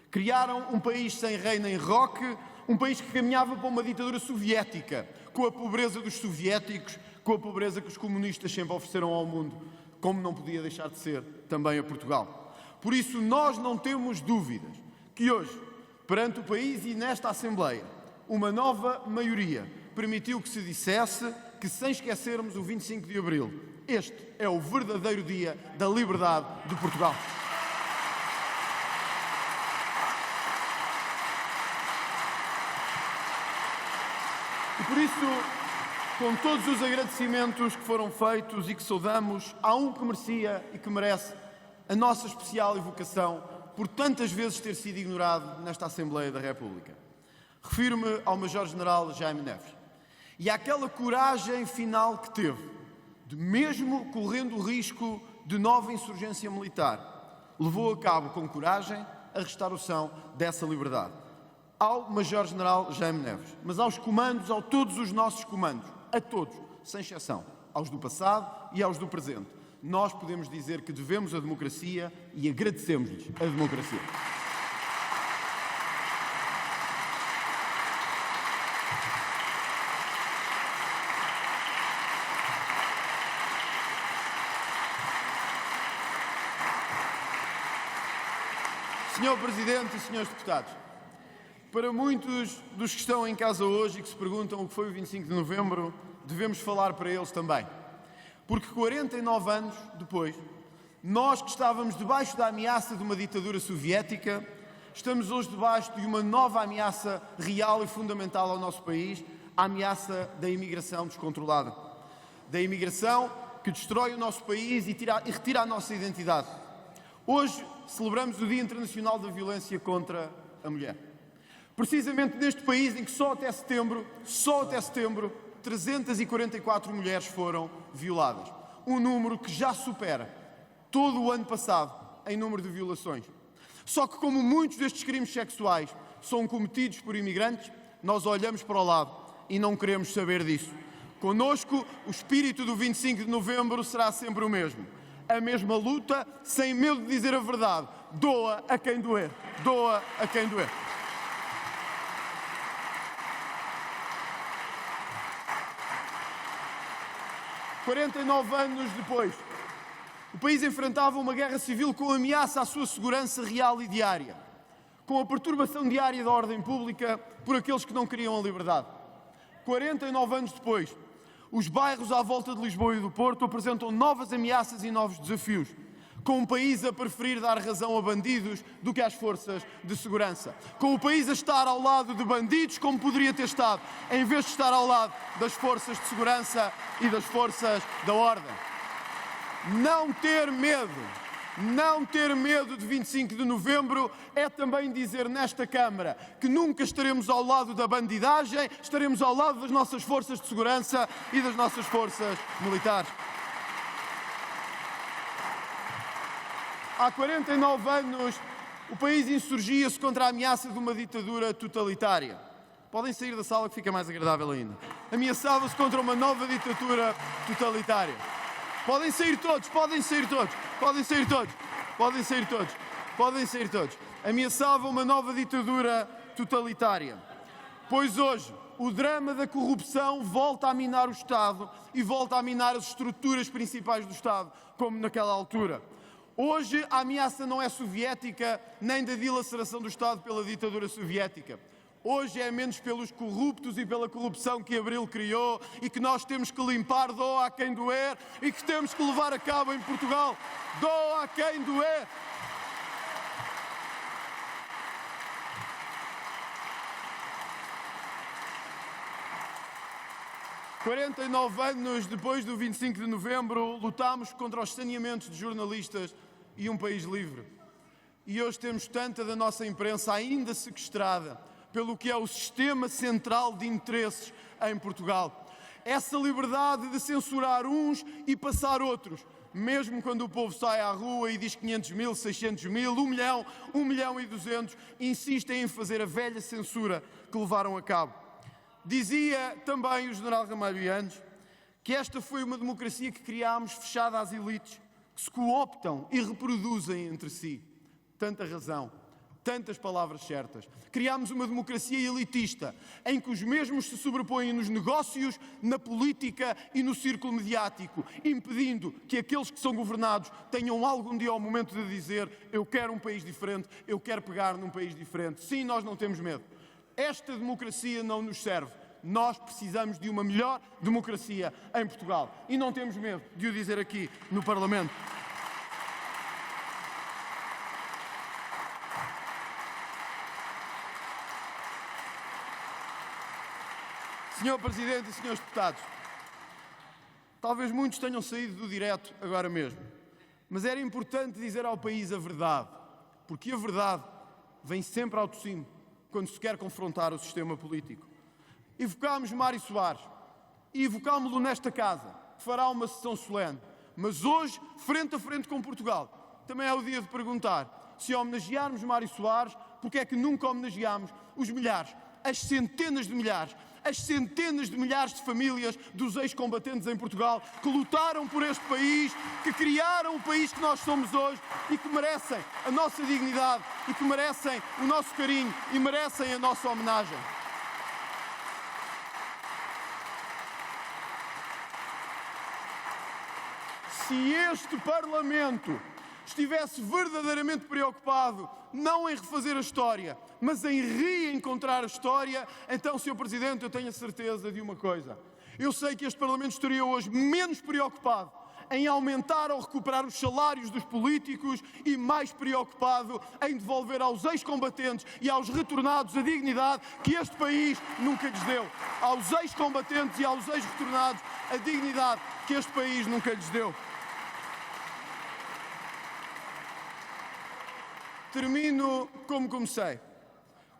Criaram um país sem rei nem roque, um país que caminhava para uma ditadura soviética, com a pobreza dos soviéticos, com a pobreza que os comunistas sempre ofereceram ao mundo, como não podia deixar de ser também a Portugal. Por isso, nós não temos dúvidas que hoje, perante o país e nesta Assembleia, uma nova maioria permitiu que se dissesse que, sem esquecermos o 25 de abril, este é o verdadeiro dia da liberdade de Portugal. E por isso, com todos os agradecimentos que foram feitos e que saudamos, há um que merecia e que merece a nossa especial evocação por tantas vezes ter sido ignorado nesta Assembleia da República. Refiro-me ao Major-General Jaime Neves e àquela coragem final que teve, de mesmo correndo o risco de nova insurgência militar, levou a cabo com coragem a restauração dessa liberdade. Ao Major-General Jaime Neves, mas aos comandos, a todos os nossos comandos, a todos, sem exceção, aos do passado e aos do presente, nós podemos dizer que devemos a democracia e agradecemos-lhes a democracia. Senhor Presidente e senhores deputados, para muitos dos que estão em casa hoje e que se perguntam o que foi o 25 de novembro, devemos falar para eles também. Porque 49 anos depois, nós que estávamos debaixo da ameaça de uma ditadura soviética, estamos hoje debaixo de uma nova ameaça real e fundamental ao nosso país, a ameaça da imigração descontrolada. Da imigração que destrói o nosso país e retira a nossa identidade. Hoje celebramos o Dia Internacional da Violência contra a Mulher. Precisamente neste país em que só até setembro, 344 mulheres foram violadas. Um número que já supera todo o ano passado em número de violações. Só que como muitos destes crimes sexuais são cometidos por imigrantes, nós olhamos para o lado e não queremos saber disso. Connosco, o espírito do 25 de novembro será sempre o mesmo. A mesma luta, sem medo de dizer a verdade. Doa a quem doer. Doa a quem doer. – 49 anos depois, o país enfrentava uma guerra civil com ameaça à sua segurança real e diária, com a perturbação diária da ordem pública por aqueles que não queriam a liberdade. 49 anos depois, os bairros à volta de Lisboa e do Porto apresentam novas ameaças e novos desafios, com o país a preferir dar razão a bandidos do que às forças de segurança. Com o país a estar ao lado de bandidos como poderia ter estado, em vez de estar ao lado das forças de segurança e das forças da ordem. Não ter medo de 25 de novembro é também dizer nesta Câmara que nunca estaremos ao lado da bandidagem, estaremos ao lado das nossas forças de segurança e das nossas forças militares. Há 49 anos, o país insurgia-se contra a ameaça de uma ditadura totalitária. Podem sair da sala que fica mais agradável ainda. Ameaçava-se contra uma nova ditadura totalitária. Podem sair todos. Ameaçava uma nova ditadura totalitária. Pois hoje, o drama da corrupção volta a minar o Estado e volta a minar as estruturas principais do Estado, como naquela altura. Hoje a ameaça não é soviética nem da dilaceração do Estado pela ditadura soviética. Hoje é menos pelos corruptos e pela corrupção que Abril criou e que nós temos que limpar, doa a quem doer, e que temos que levar a cabo em Portugal. Doa a quem doer. 49 anos depois do 25 de novembro, lutámos contra os saneamentos de jornalistas e um país livre. E hoje temos tanta da nossa imprensa ainda sequestrada pelo que é o sistema central de interesses em Portugal. Essa liberdade de censurar uns e passar outros, mesmo quando o povo sai à rua e diz 500 mil, 600 mil, 1 milhão e 200, insistem em fazer a velha censura que levaram a cabo. Dizia também o general Ramalho Yanes que esta foi uma democracia que criámos fechada às elites, que se cooptam e reproduzem entre si. Tanta razão, tantas palavras certas. Criámos uma democracia elitista, em que os mesmos se sobrepõem nos negócios, na política e no círculo mediático, impedindo que aqueles que são governados tenham algum dia ao momento de dizer: eu quero um país diferente, eu quero pegar num país diferente. Sim, nós não temos medo. Esta democracia não nos serve. Nós precisamos de uma melhor democracia em Portugal. E não temos medo de o dizer aqui no Parlamento. Senhor Presidente e senhores deputados, talvez muitos tenham saído do direto agora mesmo, mas era importante dizer ao país a verdade, porque a verdade vem sempre ao de cima quando se quer confrontar o sistema político. Evocámos Mário Soares e evocámo-lo nesta casa, que fará uma sessão solene, mas hoje, frente a frente com Portugal, também é o dia de perguntar: se homenagearmos Mário Soares, porque é que nunca homenageámos os milhares, as centenas de milhares, as centenas de milhares de famílias dos ex-combatentes em Portugal que lutaram por este país, que criaram o país que nós somos hoje e que merecem a nossa dignidade e que merecem o nosso carinho e merecem a nossa homenagem. Se este Parlamento estivesse verdadeiramente preocupado não em refazer a história, mas em reencontrar a história, então, Sr. Presidente, eu tenho a certeza de uma coisa. Eu sei que este Parlamento estaria hoje menos preocupado em aumentar ou recuperar os salários dos políticos e mais preocupado em devolver aos ex-combatentes e aos retornados a dignidade que este país nunca lhes deu. Aos ex-combatentes e aos ex-retornados a dignidade que este país nunca lhes deu. Termino como comecei,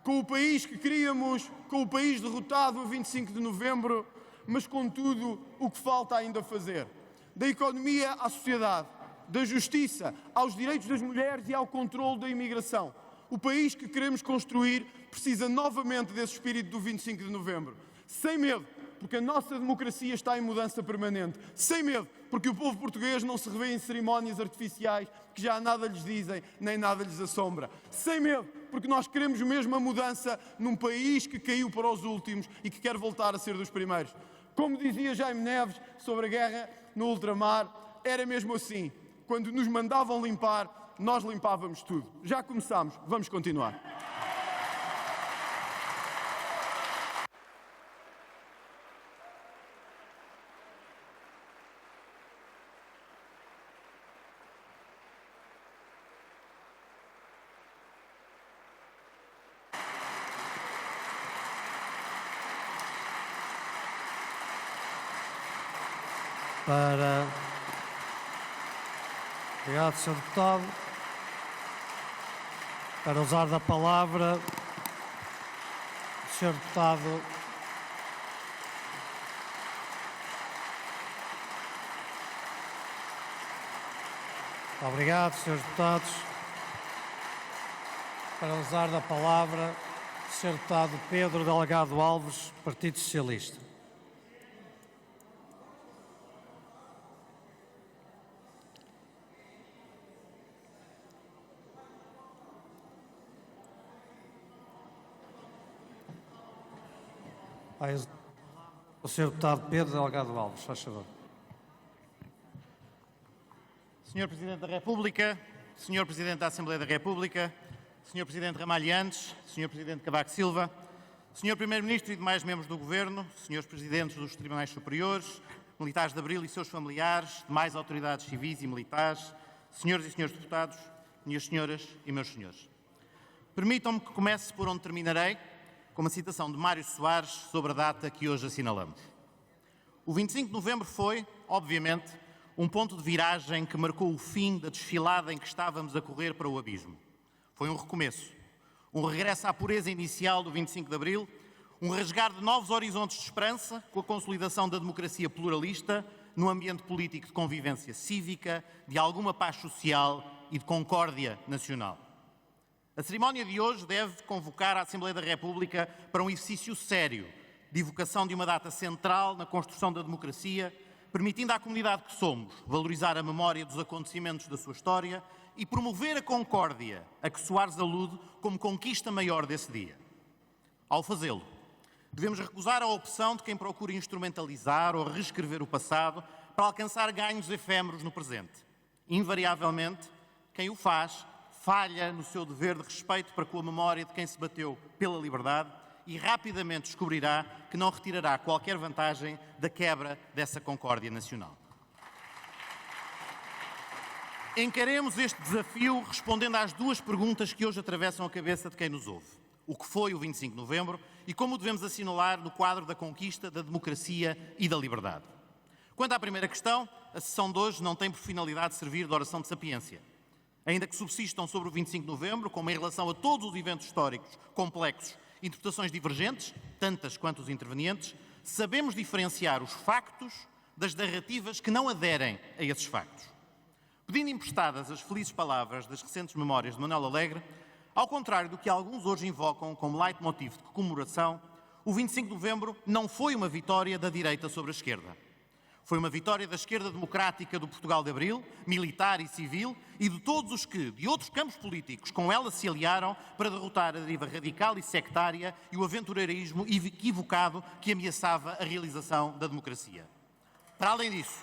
com o país que queríamos, com o país derrotado a 25 de novembro, mas com tudo o que falta ainda fazer. Da economia à sociedade, da justiça aos direitos das mulheres e ao controle da imigração. O país que queremos construir precisa novamente desse espírito do 25 de novembro. Sem medo, porque a nossa democracia está em mudança permanente. Sem medo, porque o povo português não se revê em cerimónias artificiais que já nada lhes dizem, nem nada lhes assombra. Sem medo, porque nós queremos mesmo a mudança num país que caiu para os últimos e que quer voltar a ser dos primeiros. Como dizia Jaime Neves sobre a guerra no ultramar, era mesmo assim. Quando nos mandavam limpar, nós limpávamos tudo. Já começámos, vamos continuar. Obrigado, Sr. Deputado. Para usar da palavra, o Sr. Deputado Obrigado, Srs. Deputados. Para usar da palavra, o Sr. Deputado Pedro Delgado Alves, Partido Socialista. O Sr. Deputado Pedro Delgado Alves, faz favor. Sr. Senhor Presidente da República, Senhor Presidente da Assembleia da República, Senhor Presidente Ramalhianes, Senhor Presidente Cavaco Silva, Senhor Primeiro-Ministro e demais membros do Governo, Senhores Presidentes dos Tribunais Superiores, militares de Abril e seus familiares, demais autoridades civis e militares, Senhoras e Senhores Deputados, minhas senhoras e meus senhores. Permitam-me que comece por onde terminarei, com uma citação de Mário Soares sobre a data que hoje assinalamos. O 25 de novembro foi, obviamente, um ponto de viragem que marcou o fim da desfilada em que estávamos a correr para o abismo. Foi um recomeço, um regresso à pureza inicial do 25 de abril, um rasgar de novos horizontes de esperança com a consolidação da democracia pluralista num ambiente político de convivência cívica, de alguma paz social e de concórdia nacional. A cerimónia de hoje deve convocar a Assembleia da República para um exercício sério de evocação de uma data central na construção da democracia, permitindo à comunidade que somos valorizar a memória dos acontecimentos da sua história e promover a concórdia a que Soares alude como conquista maior desse dia. Ao fazê-lo, devemos recusar a opção de quem procura instrumentalizar ou reescrever o passado para alcançar ganhos efêmeros no presente. Invariavelmente, quem o faz falha no seu dever de respeito para com a memória de quem se bateu pela liberdade e rapidamente descobrirá que não retirará qualquer vantagem da quebra dessa concórdia nacional. Encaremos este desafio respondendo às duas perguntas que hoje atravessam a cabeça de quem nos ouve. O que foi o 25 de novembro e como o devemos assinalar no quadro da conquista da democracia e da liberdade. Quanto à primeira questão, a sessão de hoje não tem por finalidade servir de oração de sapiência. Ainda que subsistam sobre o 25 de novembro, como em relação a todos os eventos históricos complexos, interpretações divergentes, tantas quanto os intervenientes, sabemos diferenciar os factos das narrativas que não aderem a esses factos. Pedindo emprestadas as felizes palavras das recentes memórias de Manuel Alegre, ao contrário do que alguns hoje invocam como leitmotiv de comemoração, o 25 de novembro não foi uma vitória da direita sobre a esquerda. Foi uma vitória da esquerda democrática do Portugal de Abril, militar e civil, e de todos os que, de outros campos políticos, com ela se aliaram para derrotar a deriva radical e sectária e o aventureirismo equivocado que ameaçava a realização da democracia. Para além disso,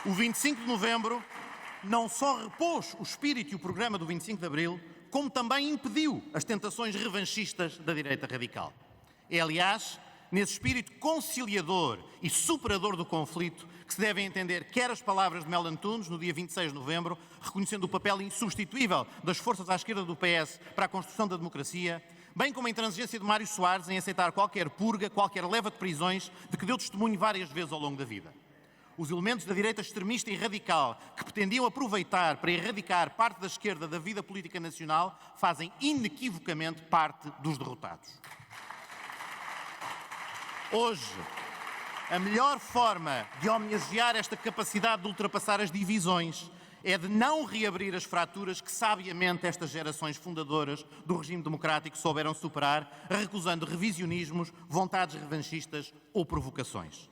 o 25 de novembro não só repôs o espírito e o programa do 25 de abril, como também impediu as tentações revanchistas da direita radical. É, aliás, nesse espírito conciliador e superador do conflito que se devem entender quer as palavras de Melo Antunes no dia 26 de novembro, reconhecendo o papel insubstituível das forças à esquerda do PS para a construção da democracia, bem como a intransigência de Mário Soares em aceitar qualquer purga, qualquer leva de prisões de que deu testemunho várias vezes ao longo da vida. Os elementos da direita extremista e radical que pretendiam aproveitar para erradicar parte da esquerda da vida política nacional fazem inequivocamente parte dos derrotados. Hoje, a melhor forma de homenagear esta capacidade de ultrapassar as divisões é de não reabrir as fraturas que sabiamente estas gerações fundadoras do regime democrático souberam superar, recusando revisionismos, vontades revanchistas ou provocações.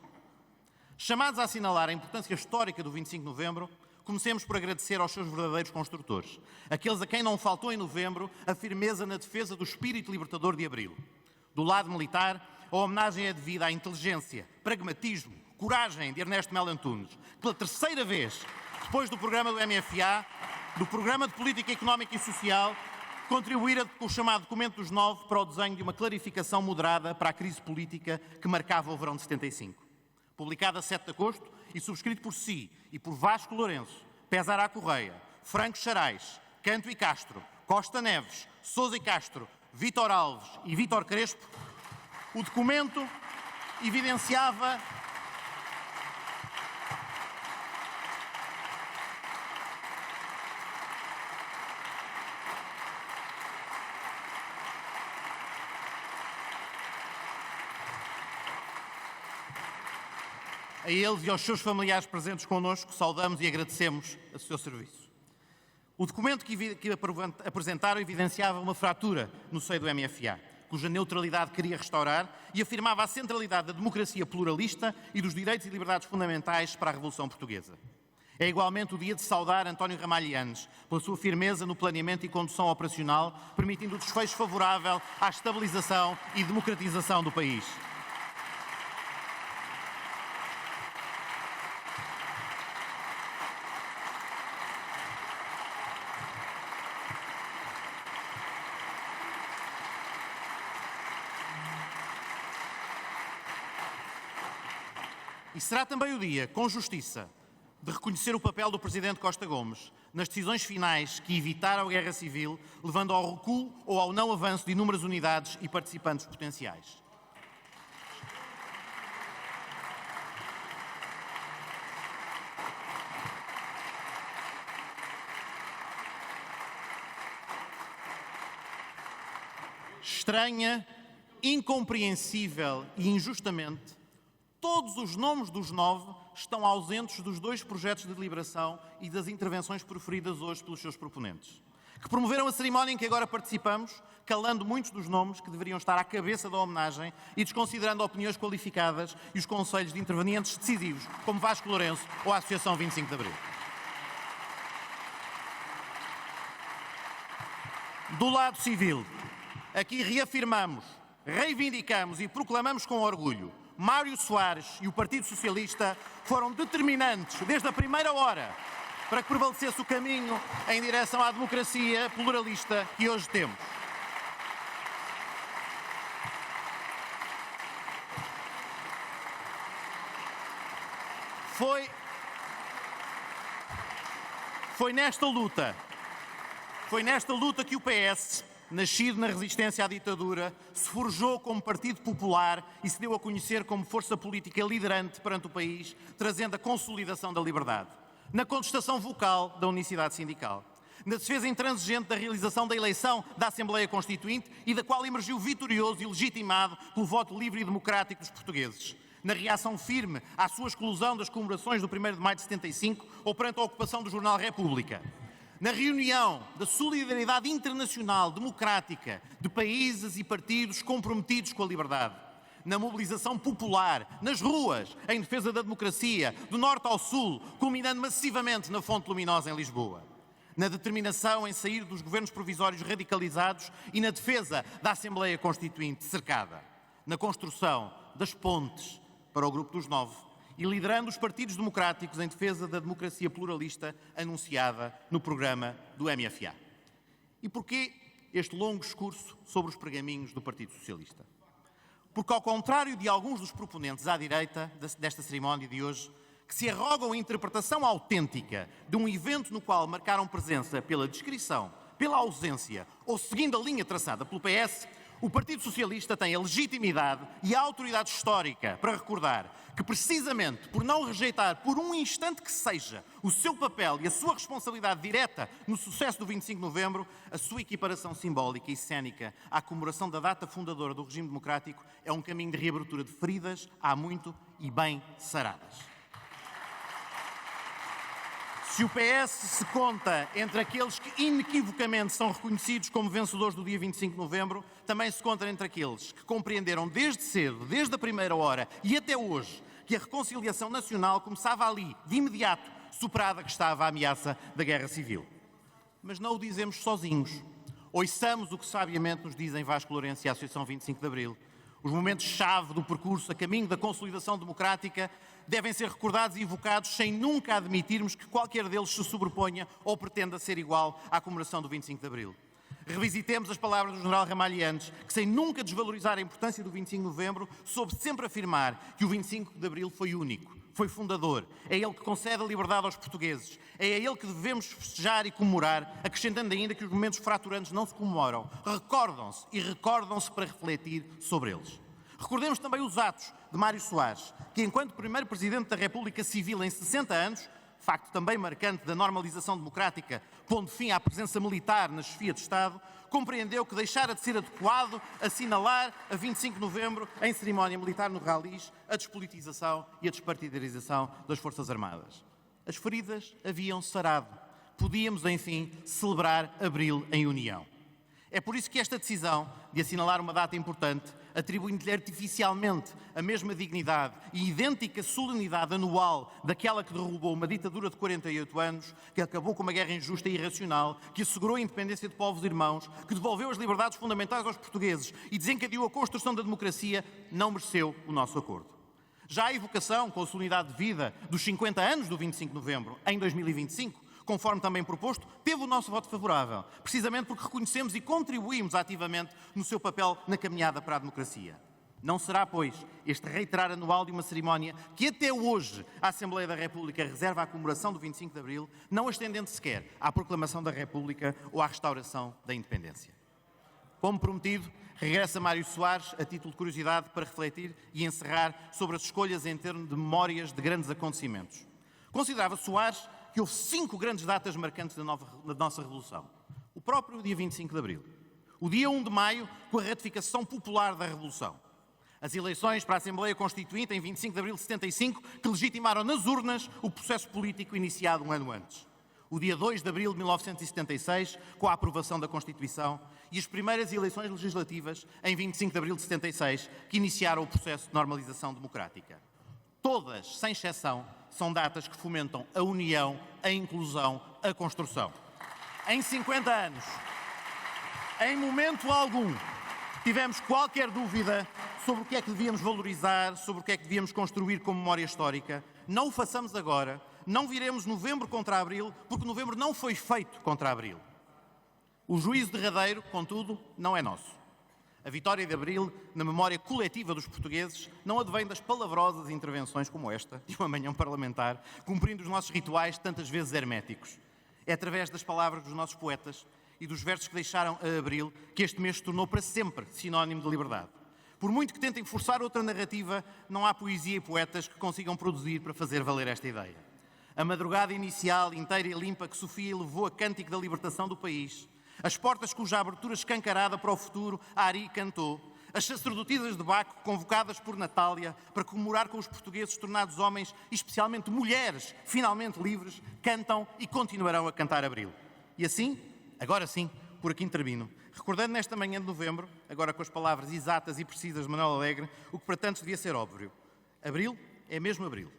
Chamados a assinalar a importância histórica do 25 de novembro, comecemos por agradecer aos seus verdadeiros construtores, aqueles a quem não faltou em novembro a firmeza na defesa do espírito libertador de abril. Do lado militar, a homenagem é devida à inteligência, pragmatismo, coragem de Ernesto Melo Antunes, que pela terceira vez, depois do programa do MFA, do Programa de Política Económica e Social, contribuíra com o chamado Documento dos 9 para o desenho de uma clarificação moderada para a crise política que marcava o verão de 75. Publicado a 7 de agosto e subscrito por si e por Vasco Lourenço, Pesará Correia, Franco Charais, Canto e Castro, Costa Neves, Sousa e Castro, Vítor Alves e Vítor Crespo, o documento evidenciava a eles e aos seus familiares presentes connosco, saudamos e agradecemos o seu serviço. O documento que apresentaram evidenciava uma fratura no seio do MFA, cuja neutralidade queria restaurar e afirmava a centralidade da democracia pluralista e dos direitos e liberdades fundamentais para a Revolução Portuguesa. É igualmente o dia de saudar António Ramalhianes pela sua firmeza no planeamento e condução operacional, permitindo o desfecho favorável à estabilização e democratização do país. E será também o dia, com justiça, de reconhecer o papel do Presidente Costa Gomes nas decisões finais que evitaram a guerra civil, levando ao recuo ou ao não avanço de inúmeras unidades e participantes potenciais. Estranha, incompreensível e injustamente, todos os nomes dos 9 estão ausentes dos 2 projetos de deliberação e das intervenções proferidas hoje pelos seus proponentes, que promoveram a cerimónia em que agora participamos, calando muitos dos nomes que deveriam estar à cabeça da homenagem e desconsiderando opiniões qualificadas e os conselhos de intervenientes decisivos, como Vasco Lourenço ou a Associação 25 de Abril. Do lado civil, aqui reafirmamos, reivindicamos e proclamamos com orgulho: Mário Soares e o Partido Socialista foram determinantes desde a primeira hora para que prevalecesse o caminho em direção à democracia pluralista que hoje temos. Foi nesta luta que o PS, nascido na resistência à ditadura, se forjou como Partido Popular e se deu a conhecer como força política liderante perante o país, trazendo a consolidação da liberdade, na contestação vocal da unicidade sindical, na defesa intransigente da realização da eleição da Assembleia Constituinte e da qual emergiu vitorioso e legitimado pelo voto livre e democrático dos portugueses, na reação firme à sua exclusão das comemorações do 1º de maio de 75 ou perante a ocupação do jornal República, na reunião da solidariedade internacional democrática de países e partidos comprometidos com a liberdade, na mobilização popular, nas ruas, em defesa da democracia, do norte ao sul, culminando massivamente na Fonte Luminosa em Lisboa, na determinação em sair dos governos provisórios radicalizados e na defesa da Assembleia Constituinte cercada, na construção das pontes para o Grupo dos 9, e liderando os partidos democráticos em defesa da democracia pluralista anunciada no programa do MFA. E porquê este longo discurso sobre os pergaminhos do Partido Socialista? Porque, ao contrário de alguns dos proponentes à direita desta cerimónia de hoje, que se arrogam a interpretação autêntica de um evento no qual marcaram presença pela descrição, pela ausência ou seguindo a linha traçada pelo PS, o Partido Socialista tem a legitimidade e a autoridade histórica para recordar que, precisamente por não rejeitar por um instante que seja o seu papel e a sua responsabilidade direta no sucesso do 25 de novembro, a sua equiparação simbólica e cénica à comemoração da data fundadora do regime democrático é um caminho de reabertura de feridas há muito e bem saradas. Se o PS se conta entre aqueles que inequivocamente são reconhecidos como vencedores do dia 25 de novembro, também se conta entre aqueles que compreenderam desde cedo, desde a primeira hora e até hoje, que a reconciliação nacional começava ali, de imediato, superada que estava a ameaça da guerra civil. Mas não o dizemos sozinhos. Ouçamos o que sabiamente nos dizem Vasco Lourenço e a Associação 25 de Abril. Os momentos-chave do percurso a caminho da consolidação democrática devem ser recordados e evocados sem nunca admitirmos que qualquer deles se sobreponha ou pretenda ser igual à comemoração do 25 de Abril. Revisitemos as palavras do general Ramalhianes, que sem nunca desvalorizar a importância do 25 de novembro, soube sempre afirmar que o 25 de Abril foi único, foi fundador. É ele que concede a liberdade aos portugueses. É a ele que devemos festejar e comemorar, acrescentando ainda que os momentos fraturantes não se comemoram, recordam-se e recordam-se para refletir sobre eles. Recordemos também os atos de Mário Soares, que enquanto primeiro Presidente da República Civil em 60 anos, facto também marcante da normalização democrática, pondo fim à presença militar na chefia de Estado, compreendeu que deixara de ser adequado assinalar a 25 de novembro, em cerimónia militar no Ralis, a despolitização e a despartidarização das Forças Armadas. As feridas haviam sarado. Podíamos, enfim, celebrar Abril em união. É por isso que esta decisão de assinalar uma data importante, atribuindo-lhe artificialmente a mesma dignidade e idêntica solenidade anual daquela que derrubou uma ditadura de 48 anos, que acabou com uma guerra injusta e irracional, que assegurou a independência de povos irmãos, que devolveu as liberdades fundamentais aos portugueses e desencadeou a construção da democracia, não mereceu o nosso acordo. Já a evocação, com a solenidade de vida, dos 50 anos do 25 de novembro, em 2025, conforme também proposto, teve o nosso voto favorável, precisamente porque reconhecemos e contribuímos ativamente no seu papel na caminhada para a democracia. Não será, pois, este reiterar anual de uma cerimónia que até hoje a Assembleia da República reserva à comemoração do 25 de Abril, não estendendo sequer à proclamação da República ou à restauração da independência. Como prometido, regressa Mário Soares a título de curiosidade para refletir e encerrar sobre as escolhas em termos de memórias de grandes acontecimentos. Considerava Soares que houve 5 grandes datas marcantes da nossa Revolução. O próprio dia 25 de Abril. O dia 1 de Maio, com a ratificação popular da Revolução. As eleições para a Assembleia Constituinte em 25 de Abril de 75, que legitimaram nas urnas o processo político iniciado um ano antes. O dia 2 de Abril de 1976, com a aprovação da Constituição, e as primeiras eleições legislativas em 25 de Abril de 76, que iniciaram o processo de normalização democrática. Todas, sem exceção, são datas que fomentam a união, a inclusão, a construção. Em 50 anos, em momento algum, tivemos qualquer dúvida sobre o que é que devíamos valorizar, sobre o que é que devíamos construir como memória histórica. Não o façamos agora, não viremos novembro contra abril, porque novembro não foi feito contra abril. O juízo derradeiro, contudo, não é nosso. A vitória de abril, na memória coletiva dos portugueses, não advém das palavrosas intervenções como esta, de uma manhã parlamentar, cumprindo os nossos rituais tantas vezes herméticos. É através das palavras dos nossos poetas e dos versos que deixaram a abril que este mês se tornou para sempre sinónimo de liberdade. Por muito que tentem forçar outra narrativa, não há poesia e poetas que consigam produzir para fazer valer esta ideia. A madrugada inicial, inteira e limpa, que Sofia levou a cântico da libertação do país, as portas cuja abertura escancarada para o futuro a Ari cantou, as sacerdotisas de Baco convocadas por Natália para comemorar com os portugueses tornados homens, e especialmente mulheres, finalmente livres, cantam e continuarão a cantar abril. E assim, agora sim, por aqui termino, recordando nesta manhã de novembro, agora com as palavras exatas e precisas de Manuel Alegre, o que para tantos devia ser óbvio. Abril é mesmo abril.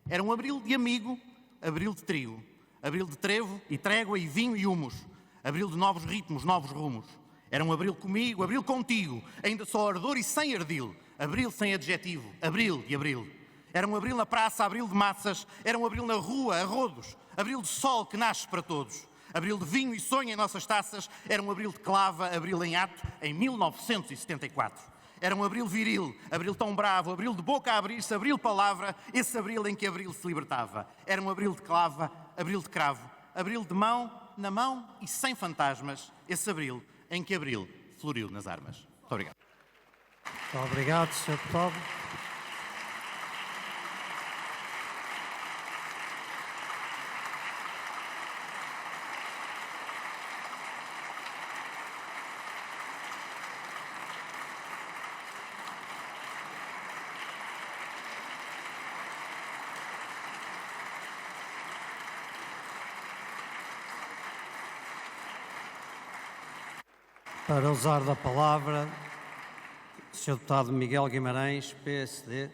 Era um abril de amigo, abril de trigo, abril de trevo e trégua e vinho e humus, abril de novos ritmos, novos rumos. Era um abril comigo, abril contigo, ainda só ardor e sem ardil, abril sem adjetivo, abril de abril. Era um abril na praça, abril de massas, era um abril na rua, a rodos, abril de sol que nasce para todos. Abril de vinho e sonho em nossas taças, era um abril de clava, abril em ato, em 1974. Era um abril viril, abril tão bravo, abril de boca a abrir-se, abril palavra, esse abril em que abril se libertava. Era um abril de clava, abril de cravo, abril de mão na mão e sem fantasmas, esse abril em que abril floriu nas armas. Muito obrigado. Muito obrigado, Sr. Deputado. Para usar da palavra, Sr. Deputado Miguel Guimarães, PSD.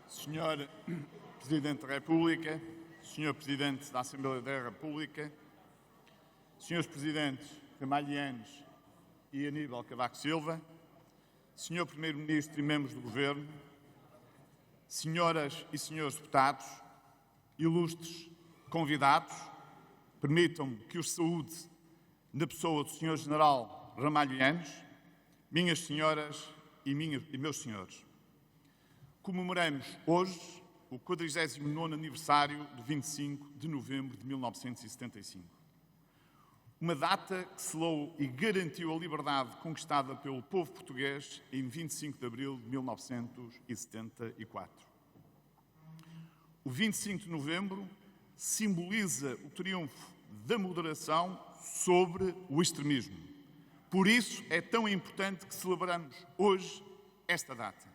Senhor Presidente da República, Senhor Presidente da Assembleia da República, Senhores Presidentes Ramalhianes e Aníbal Cavaco Silva, Senhor Primeiro-Ministro e membros do Governo, Senhoras e Senhores Deputados, ilustres convidados, permitam-me que os saúde na pessoa do Senhor General Ramalhianes, minhas senhoras e meus senhores. Comemoramos hoje o 49º aniversário de 25 de novembro de 1975. Uma data que selou e garantiu a liberdade conquistada pelo povo português em 25 de abril de 1974. O 25 de novembro simboliza o triunfo da moderação sobre o extremismo. Por isso é tão importante que celebramos hoje esta data.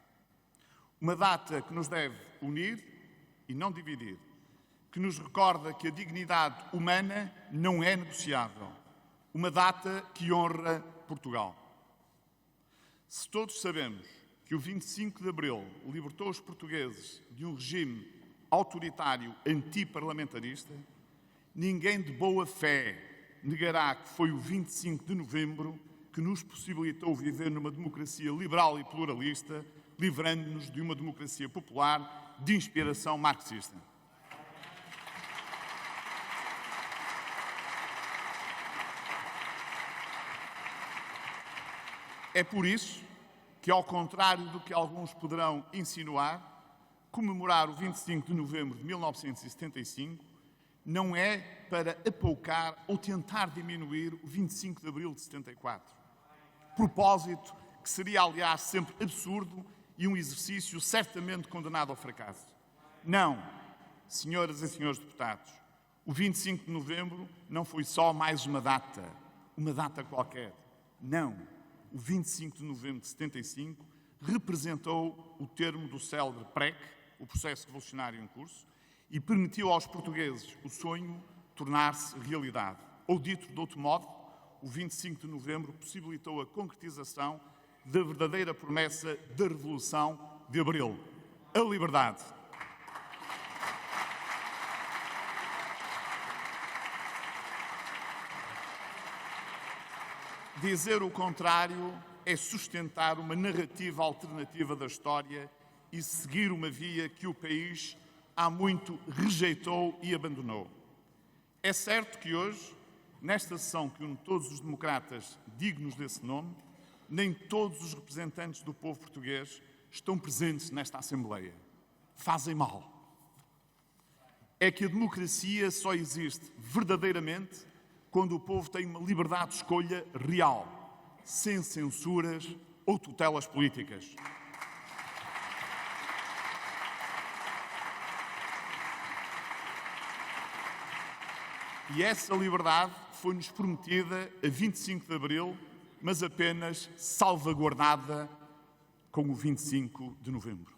Uma data que nos deve unir e não dividir, que nos recorda que a dignidade humana não é negociável. Uma data que honra Portugal. Se todos sabemos que o 25 de Abril libertou os portugueses de um regime autoritário antiparlamentarista, ninguém de boa fé negará que foi o 25 de Novembro que nos possibilitou viver numa democracia liberal e pluralista, livrando-nos de uma democracia popular de inspiração marxista. É por isso que, ao contrário do que alguns poderão insinuar, comemorar o 25 de novembro de 1975 não é para apoucar ou tentar diminuir o 25 de abril de 74. Propósito que seria, aliás, sempre absurdo e um exercício certamente condenado ao fracasso. Não, senhoras e senhores deputados, o 25 de novembro não foi só mais uma data qualquer. Não, o 25 de novembro de 75 representou o termo do célebre PREC, o processo revolucionário em curso, e permitiu aos portugueses o sonho tornar-se realidade. Ou dito de outro modo, o 25 de novembro possibilitou a concretização da verdadeira promessa da Revolução de Abril, a liberdade. Dizer o contrário é sustentar uma narrativa alternativa da história e seguir uma via que o país há muito rejeitou e abandonou. É certo que hoje, nesta sessão que une todos os democratas dignos desse nome, nem todos os representantes do povo português estão presentes nesta Assembleia. Fazem mal. É que a democracia só existe verdadeiramente quando o povo tem uma liberdade de escolha real, sem censuras ou tutelas políticas. E essa liberdade foi-nos prometida a 25 de Abril, mas apenas salvaguardada com o 25 de Novembro.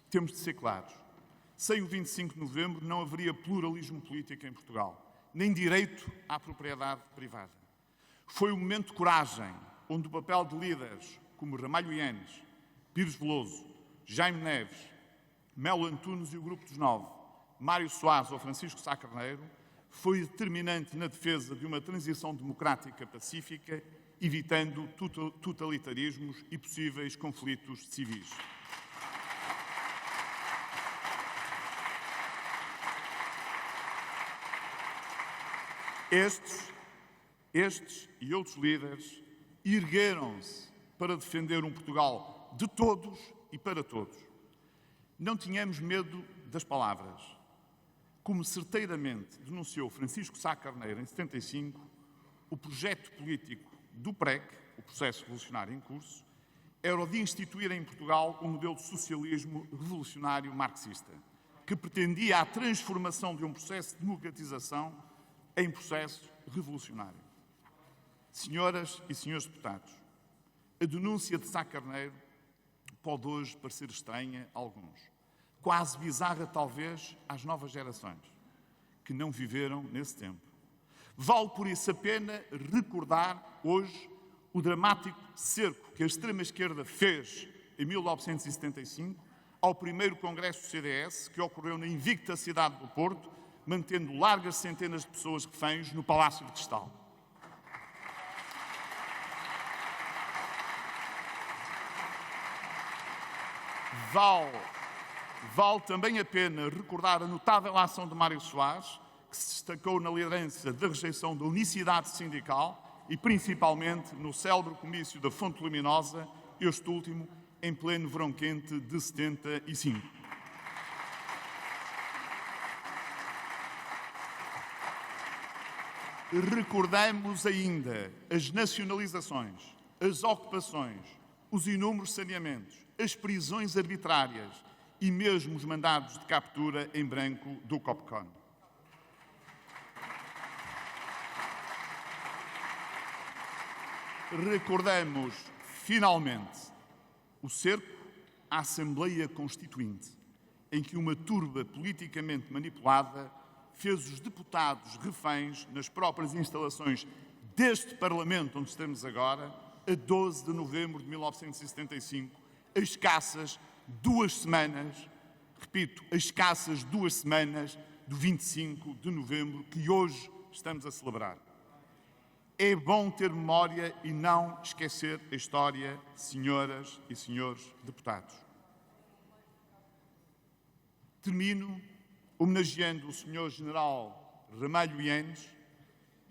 Temos de ser claros. Sem o 25 de Novembro não haveria pluralismo político em Portugal, nem direito à propriedade privada. Foi um momento de coragem, onde o papel de líderes como Ramalho Yanes, Pires Veloso, Jaime Neves, Melo Antunes e o Grupo dos Nove, Mário Soares ou Francisco Sá Carneiro, foi determinante na defesa de uma transição democrática pacífica, evitando totalitarismos e possíveis conflitos civis. Estes e outros líderes ergueram-se para defender um Portugal de todos e para todos. Não tínhamos medo das palavras. Como certeiramente denunciou Francisco Sá Carneiro em 75, o projeto político do PREC, o processo revolucionário em curso, era o de instituir em Portugal um modelo de socialismo revolucionário marxista, que pretendia a transformação de um processo de democratização em processo revolucionário. Senhoras e senhores deputados, a denúncia de Sá Carneiro pode hoje parecer estranha a alguns, quase bizarra talvez às novas gerações, que não viveram nesse tempo. Vale por isso a pena recordar hoje o dramático cerco que a extrema-esquerda fez em 1975 ao primeiro Congresso do CDS, que ocorreu na invicta cidade do Porto, mantendo largas centenas de pessoas reféns no Palácio de Cristal. Vale também a pena recordar a notável ação de Mário Soares, que se destacou na liderança da rejeição da unicidade sindical e principalmente no célebre comício da Fonte Luminosa, este último em pleno verão quente de 75. Recordamos ainda as nacionalizações, as ocupações, os inúmeros saneamentos, as prisões arbitrárias e mesmo os mandados de captura em branco do Copcon. Recordamos, finalmente, o cerco à Assembleia Constituinte, em que uma turba politicamente manipulada fez os deputados reféns nas próprias instalações deste Parlamento onde estamos agora, a 12 de novembro de 1975, a escassas 2 semanas, repito, a escassas 2 semanas do 25 de novembro que hoje estamos a celebrar. É bom ter memória e não esquecer a história, senhoras e senhores deputados. Termino homenageando o Sr. General Ramalho Eanes,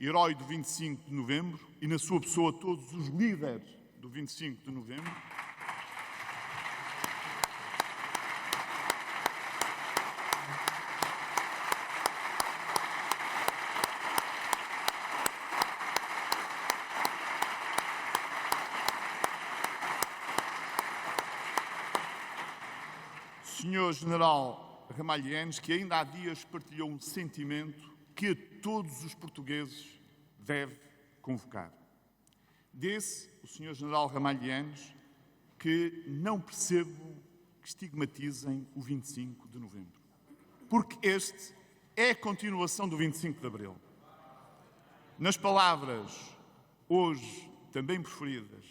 herói do 25 de novembro, e na sua pessoa todos os líderes do 25 de novembro. Sr. General Ramalho Eanes, que ainda há dias partilhou um sentimento que a todos os portugueses deve convocar. Disse o Sr. General Ramalho Eanes que não percebo que estigmatizem o 25 de novembro, porque este é a continuação do 25 de abril. Nas palavras hoje também preferidas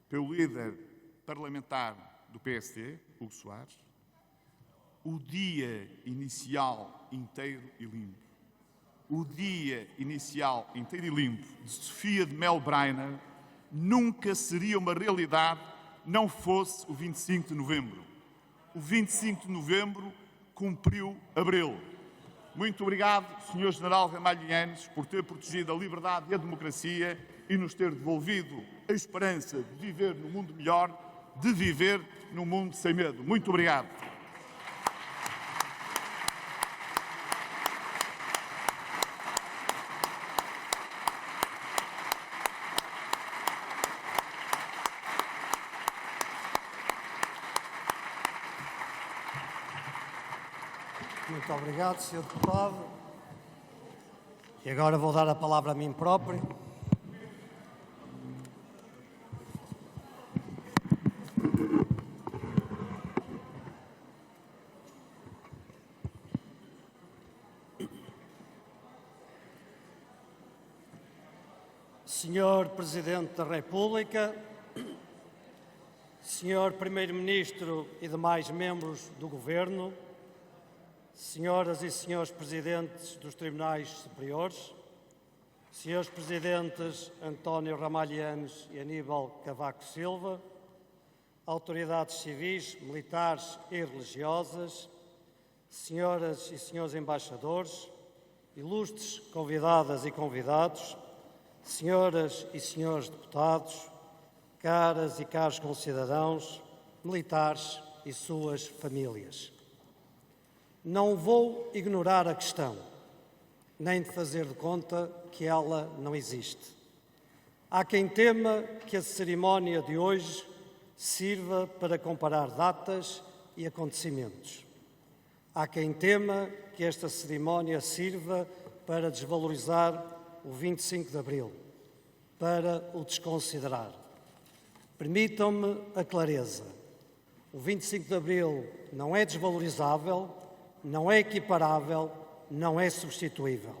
pelo líder parlamentar do PSD, Hugo Soares, o dia inicial inteiro e limpo. O dia inicial inteiro e limpo de Sofia de Mel Brainer nunca seria uma realidade não fosse o 25 de novembro. O 25 de novembro cumpriu abril. Muito obrigado, Sr. General Ramalho Eanes, por ter protegido a liberdade e a democracia e nos ter devolvido a esperança de viver num mundo melhor, de viver num mundo sem medo. Muito obrigado. Muito obrigado, Sr. Deputado. E agora vou dar a palavra a mim próprio. Senhor Presidente da República, Senhor Primeiro-Ministro e demais membros do Governo, Senhoras e Senhores Presidentes dos Tribunais Superiores, Senhores Presidentes António Ramalho Eanes e Aníbal Cavaco Silva, autoridades civis, militares e religiosas, Senhoras e Senhores Embaixadores, ilustres convidadas e convidados, Senhoras e Senhores Deputados, caras e caros concidadãos, militares e suas famílias. Não vou ignorar a questão, nem de fazer de conta que ela não existe. Há quem tema que a cerimónia de hoje sirva para comparar datas e acontecimentos. Há quem tema que esta cerimónia sirva para desvalorizar o 25 de abril, para o desconsiderar. Permitam-me a clareza. O 25 de abril não é desvalorizável, não é equiparável, não é substituível.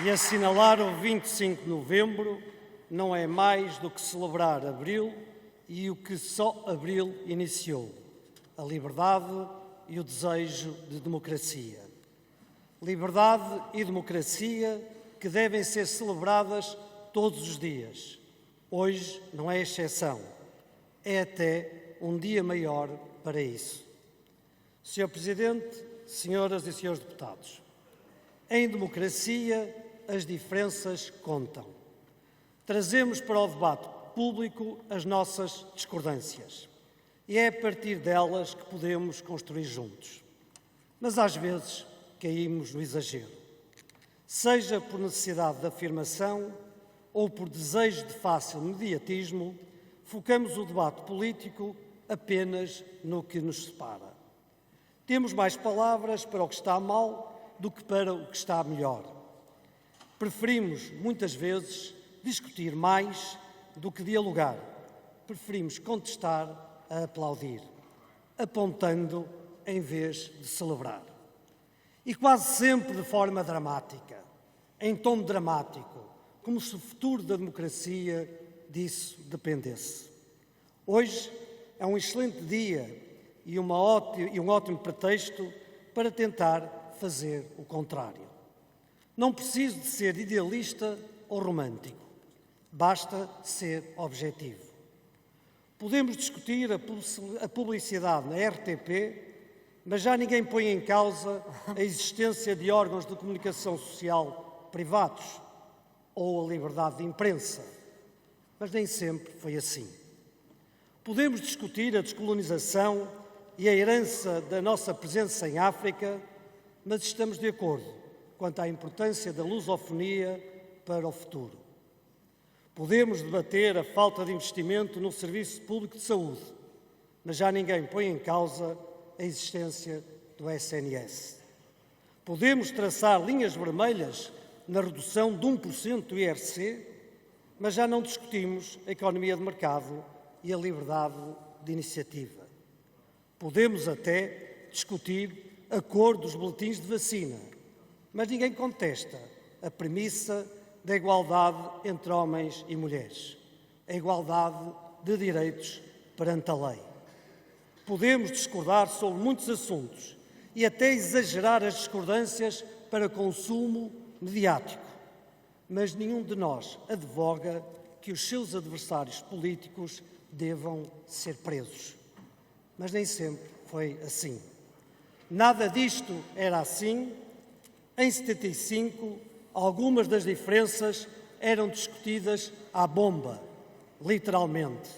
E assinalar o 25 de novembro não é mais do que celebrar abril e o que só abril iniciou: a liberdade e o desejo de democracia. Liberdade e democracia que devem ser celebradas todos os dias. Hoje não é exceção. É até um dia maior para isso. Sr. Presidente, senhoras e senhores deputados, em democracia as diferenças contam. Trazemos para o debate público as nossas discordâncias e é a partir delas que podemos construir juntos. Mas às vezes caímos no exagero. Seja por necessidade de afirmação ou por desejo de fácil mediatismo, focamos o debate político apenas no que nos separa. Temos mais palavras para o que está mal do que para o que está melhor. Preferimos, muitas vezes, discutir mais do que dialogar. Preferimos contestar a aplaudir, apontando em vez de celebrar. E quase sempre de forma dramática, em tom dramático, como se o futuro da democracia disso dependesse. Hoje é um excelente dia e um ótimo pretexto para tentar fazer o contrário. Não preciso de ser idealista ou romântico, basta ser objetivo. Podemos discutir a publicidade na RTP, mas já ninguém põe em causa a existência de órgãos de comunicação social privados ou a liberdade de imprensa. Mas nem sempre foi assim. Podemos discutir a descolonização e a herança da nossa presença em África, mas estamos de acordo quanto à importância da lusofonia para o futuro. Podemos debater a falta de investimento no Serviço Público de Saúde, mas já ninguém põe em causa a existência do SNS. Podemos traçar linhas vermelhas na redução de 1% do IRC, mas já não discutimos a economia de mercado e a liberdade de iniciativa. Podemos até discutir a cor dos boletins de vacina, mas ninguém contesta a premissa da igualdade entre homens e mulheres, a igualdade de direitos perante a lei. Podemos discordar sobre muitos assuntos e até exagerar as discordâncias para consumo mediático, mas nenhum de nós advoga que os seus adversários políticos devam ser presos. Mas nem sempre foi assim. Nada disto era assim. Em 75, algumas das diferenças eram discutidas à bomba, literalmente.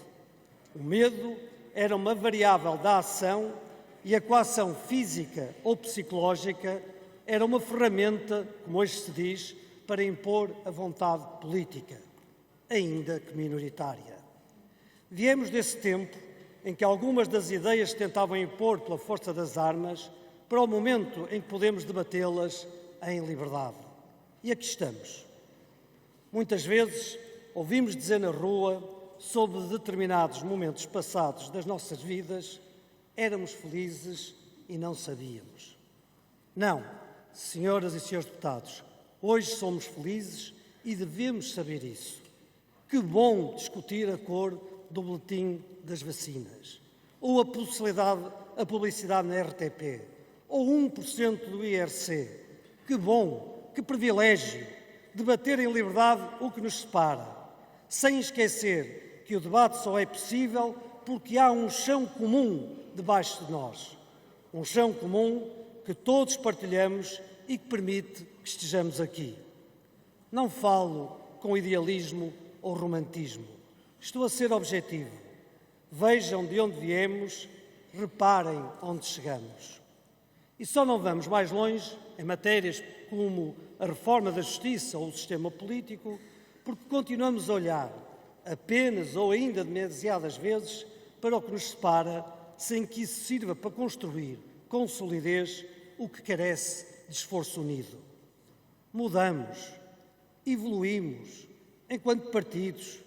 O medo era uma variável da ação e a coação física ou psicológica era uma ferramenta, como hoje se diz, para impor a vontade política, ainda que minoritária. Viemos desse tempo em que algumas das ideias se tentavam impor pela força das armas para o momento em que podemos debatê-las em liberdade. E aqui estamos. Muitas vezes ouvimos dizer na rua, sobre determinados momentos passados das nossas vidas, éramos felizes e não sabíamos. Não, senhoras e senhores deputados, hoje somos felizes e devemos saber isso. Que bom discutir a cor do boletim das vacinas, ou a publicidade na RTP, ou 1% do IRC. Que bom, que privilégio debater em liberdade o que nos separa, sem esquecer que o debate só é possível porque há um chão comum debaixo de nós. Um chão comum que todos partilhamos e que permite que estejamos aqui. Não falo com idealismo ou romantismo. Estou a ser objetivo. Vejam de onde viemos, reparem onde chegamos. E só não vamos mais longe em matérias como a reforma da justiça ou o sistema político, porque continuamos a olhar apenas ou ainda demasiadas vezes para o que nos separa, sem que isso sirva para construir com solidez o que carece de esforço unido. Mudamos, evoluímos, enquanto partidos,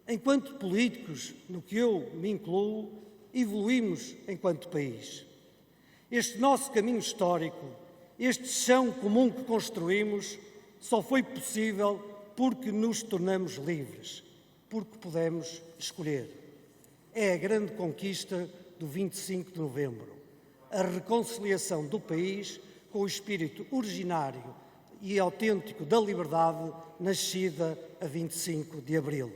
enquanto políticos, no que eu me incluo, evoluímos enquanto país. Este nosso caminho histórico, este chão comum que construímos, só foi possível porque nos tornamos livres, porque pudemos escolher. É a grande conquista do 25 de novembro, a reconciliação do país com o espírito originário e autêntico da liberdade, nascida a 25 de abril.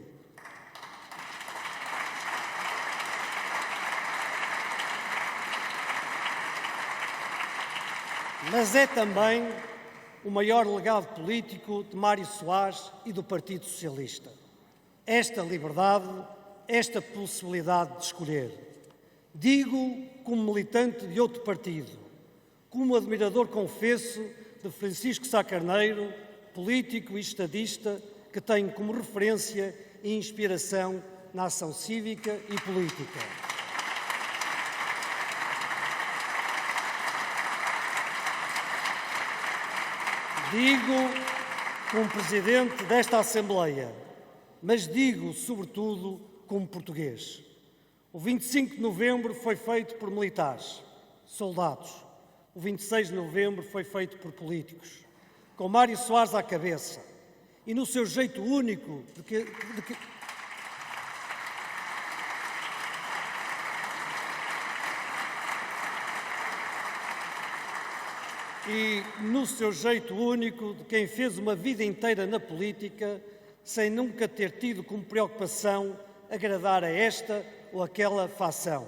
Mas é também o maior legado político de Mário Soares e do Partido Socialista. Esta liberdade, esta possibilidade de escolher. Digo como militante de outro partido, como admirador confesso de Francisco Sá Carneiro, político e estadista que tenho como referência e inspiração na ação cívica e política. Digo como presidente desta Assembleia, mas digo, sobretudo, como português. O 25 de novembro foi feito por militares, soldados, o 26 de novembro foi feito por políticos, com Mário Soares à cabeça, e no seu jeito único de quem fez uma vida inteira na política, sem nunca ter tido como preocupação agradar a esta ou aquela facção,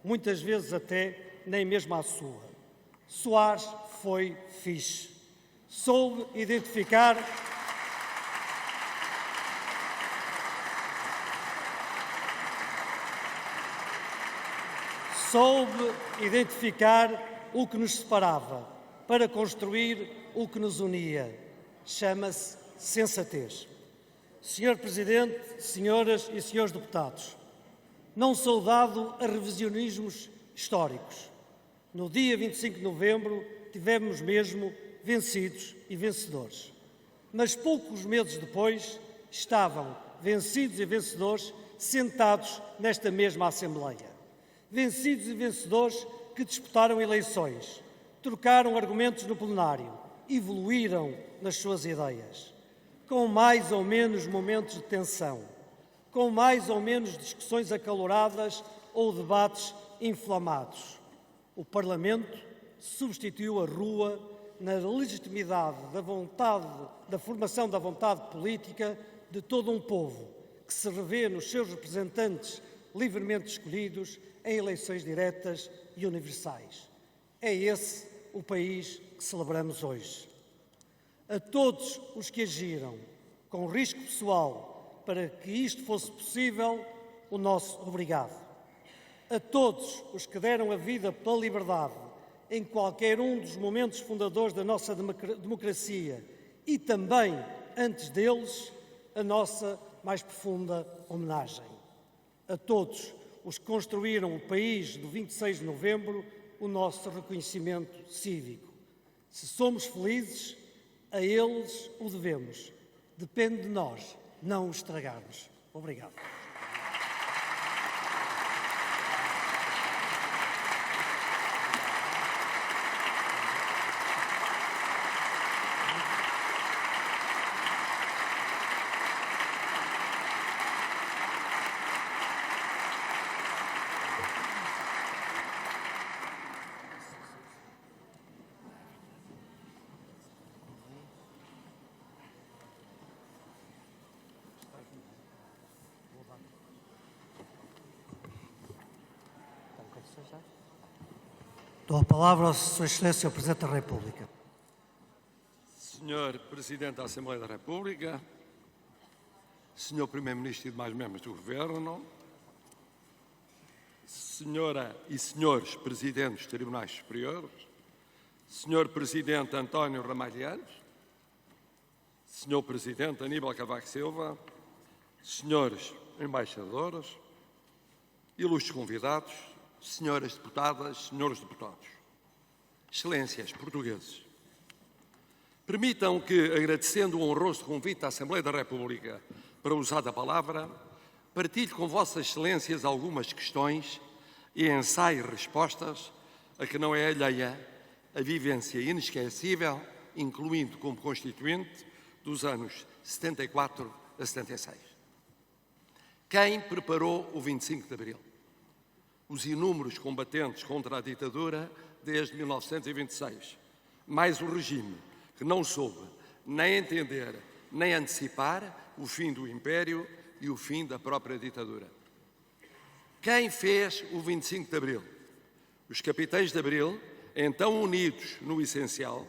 muitas vezes até nem mesmo à sua. Soares foi fixe. Soube identificar o que nos separava para construir o que nos unia. Chama-se sensatez. Senhor Presidente, senhoras e senhores deputados, não sou dado a revisionismos históricos. No dia 25 de novembro tivemos mesmo vencidos e vencedores. Mas poucos meses depois estavam vencidos e vencedores sentados nesta mesma Assembleia. Vencidos e vencedores que disputaram eleições, trocaram argumentos no plenário, evoluíram nas suas ideias, com mais ou menos momentos de tensão, com mais ou menos discussões acaloradas ou debates inflamados. O Parlamento substituiu a rua na legitimidade da formação da vontade política de todo um povo que se revê nos seus representantes livremente escolhidos em eleições diretas e universais. É esse o país que celebramos hoje. A todos os que agiram com risco pessoal para que isto fosse possível, o nosso obrigado. A todos os que deram a vida pela liberdade em qualquer um dos momentos fundadores da nossa democracia e também antes deles, a nossa mais profunda homenagem. A todos os que construíram o país do 26 de novembro, o nosso reconhecimento cívico. Se somos felizes, a eles o devemos. Depende de nós não o estragarmos. Obrigado. Dou a palavra à Sua Excelência, o Presidente da República. Senhor Presidente da Assembleia da República, Senhor Primeiro-Ministro e demais membros do Governo, Senhora e Senhores Presidentes dos Tribunais Superiores, Senhor Presidente António Ramalhianos, Senhor Presidente Aníbal Cavaco Silva, Senhores Embaixadores, ilustres convidados, Senhoras Deputadas, Senhores Deputados, Excelências Portugueses, permitam que, agradecendo o honroso convite à Assembleia da República para usar da palavra, partilhe com Vossas Excelências algumas questões e ensaie respostas a que não é alheia a vivência inesquecível, incluindo como constituinte, dos anos 74 a 76. Quem preparou o 25 de Abril? Os inúmeros combatentes contra a ditadura desde 1926, mais o regime que não soube nem entender nem antecipar o fim do Império e o fim da própria ditadura. Quem fez o 25 de Abril? Os capitães de Abril, então unidos no essencial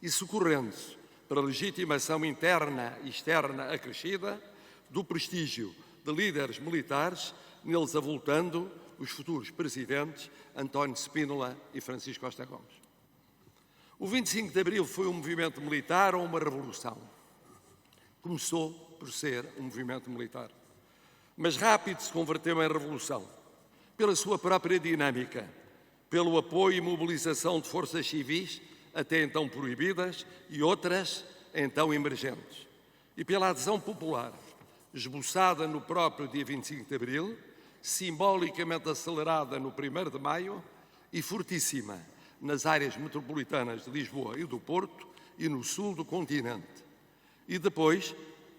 e socorrendo-se para a legitimação interna e externa acrescida do prestígio de líderes militares, neles avultando os futuros presidentes António Spínola e Francisco Costa Gomes. O 25 de Abril foi um movimento militar ou uma revolução? Começou por ser um movimento militar, mas rápido se converteu em revolução, pela sua própria dinâmica, pelo apoio e mobilização de forças civis até então proibidas e outras então emergentes, e pela adesão popular, esboçada no próprio dia 25 de Abril, simbolicamente acelerada no 1º de Maio e fortíssima nas áreas metropolitanas de Lisboa e do Porto e no sul do continente, e depois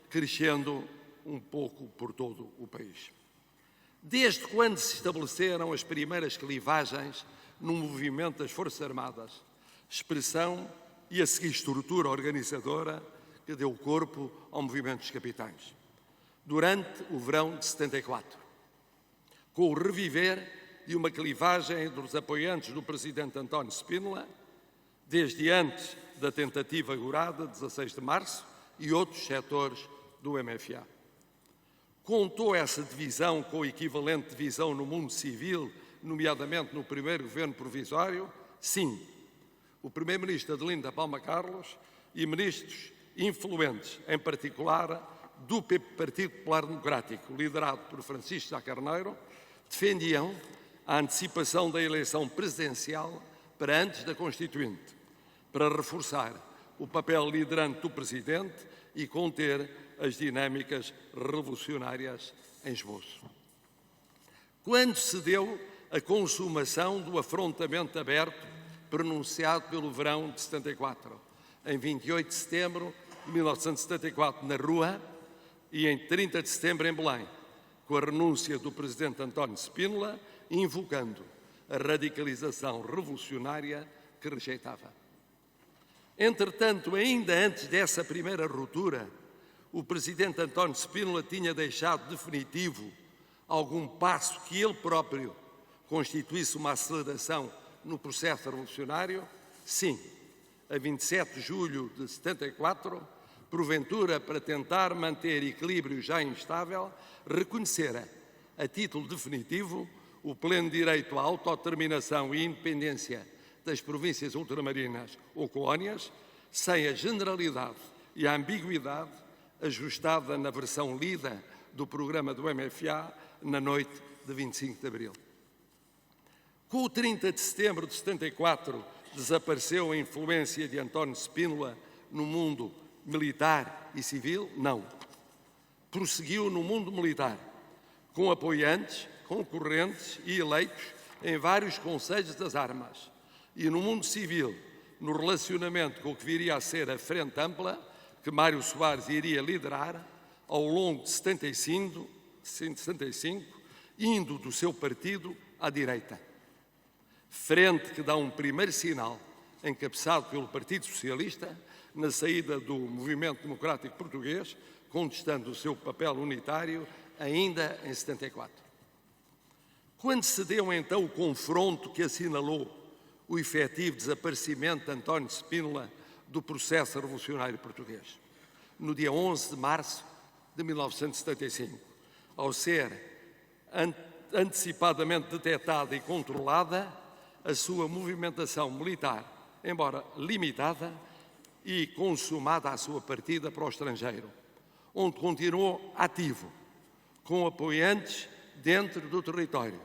crescendo um pouco por todo o país. Desde quando se estabeleceram as primeiras clivagens no movimento das Forças Armadas, expressão e a seguir estrutura organizadora que deu corpo ao movimento dos capitães. Durante o verão de 74, com o reviver de uma clivagem entre os apoiantes do presidente António Spínola, desde antes da tentativa agorada, 16 de março, e outros setores do MFA. Contou essa divisão com a equivalente divisão no mundo civil, nomeadamente no primeiro governo provisório? Sim. O primeiro-ministro Adelino Palma Carlos e ministros influentes, em particular do Partido Popular Democrático, liderado por Francisco Sá Carneiro, defendiam a antecipação da eleição presidencial para antes da Constituinte, para reforçar o papel liderante do Presidente e conter as dinâmicas revolucionárias em esboço. Quando se deu a consumação do afrontamento aberto pronunciado pelo verão de 74, em 28 de setembro de 1974 na Rua e em 30 de setembro em Belém, com a renúncia do Presidente António Spínola, invocando a radicalização revolucionária que rejeitava. Entretanto, ainda antes dessa primeira ruptura, o Presidente António Spínola tinha deixado definitivo algum passo que ele próprio constituísse uma aceleração no processo revolucionário? Sim, a 27 de julho de 74, porventura para tentar manter equilíbrio já instável, reconhecera, a título definitivo, o pleno direito à autodeterminação e independência das províncias ultramarinas ou colónias, sem a generalidade e a ambiguidade ajustada na versão lida do programa do MFA na noite de 25 de abril. Com o 30 de setembro de 74, desapareceu a influência de António Spínola no mundo militar e civil? Não. Prosseguiu no mundo militar, com apoiantes, concorrentes e eleitos em vários conselhos das armas. E no mundo civil, no relacionamento com o que viria a ser a Frente Ampla, que Mário Soares iria liderar ao longo de 75, indo do seu partido à direita. Frente que dá um primeiro sinal, encabeçado pelo Partido Socialista, na saída do movimento democrático português, contestando o seu papel unitário ainda em 74. Quando se deu então o confronto que assinalou o efetivo desaparecimento de António Spínola do processo revolucionário português? No dia 11 de março de 1975, ao ser antecipadamente detectada e controlada a sua movimentação militar, embora limitada, e consumada a sua partida para o estrangeiro, onde continuou ativo, com apoiantes dentro do território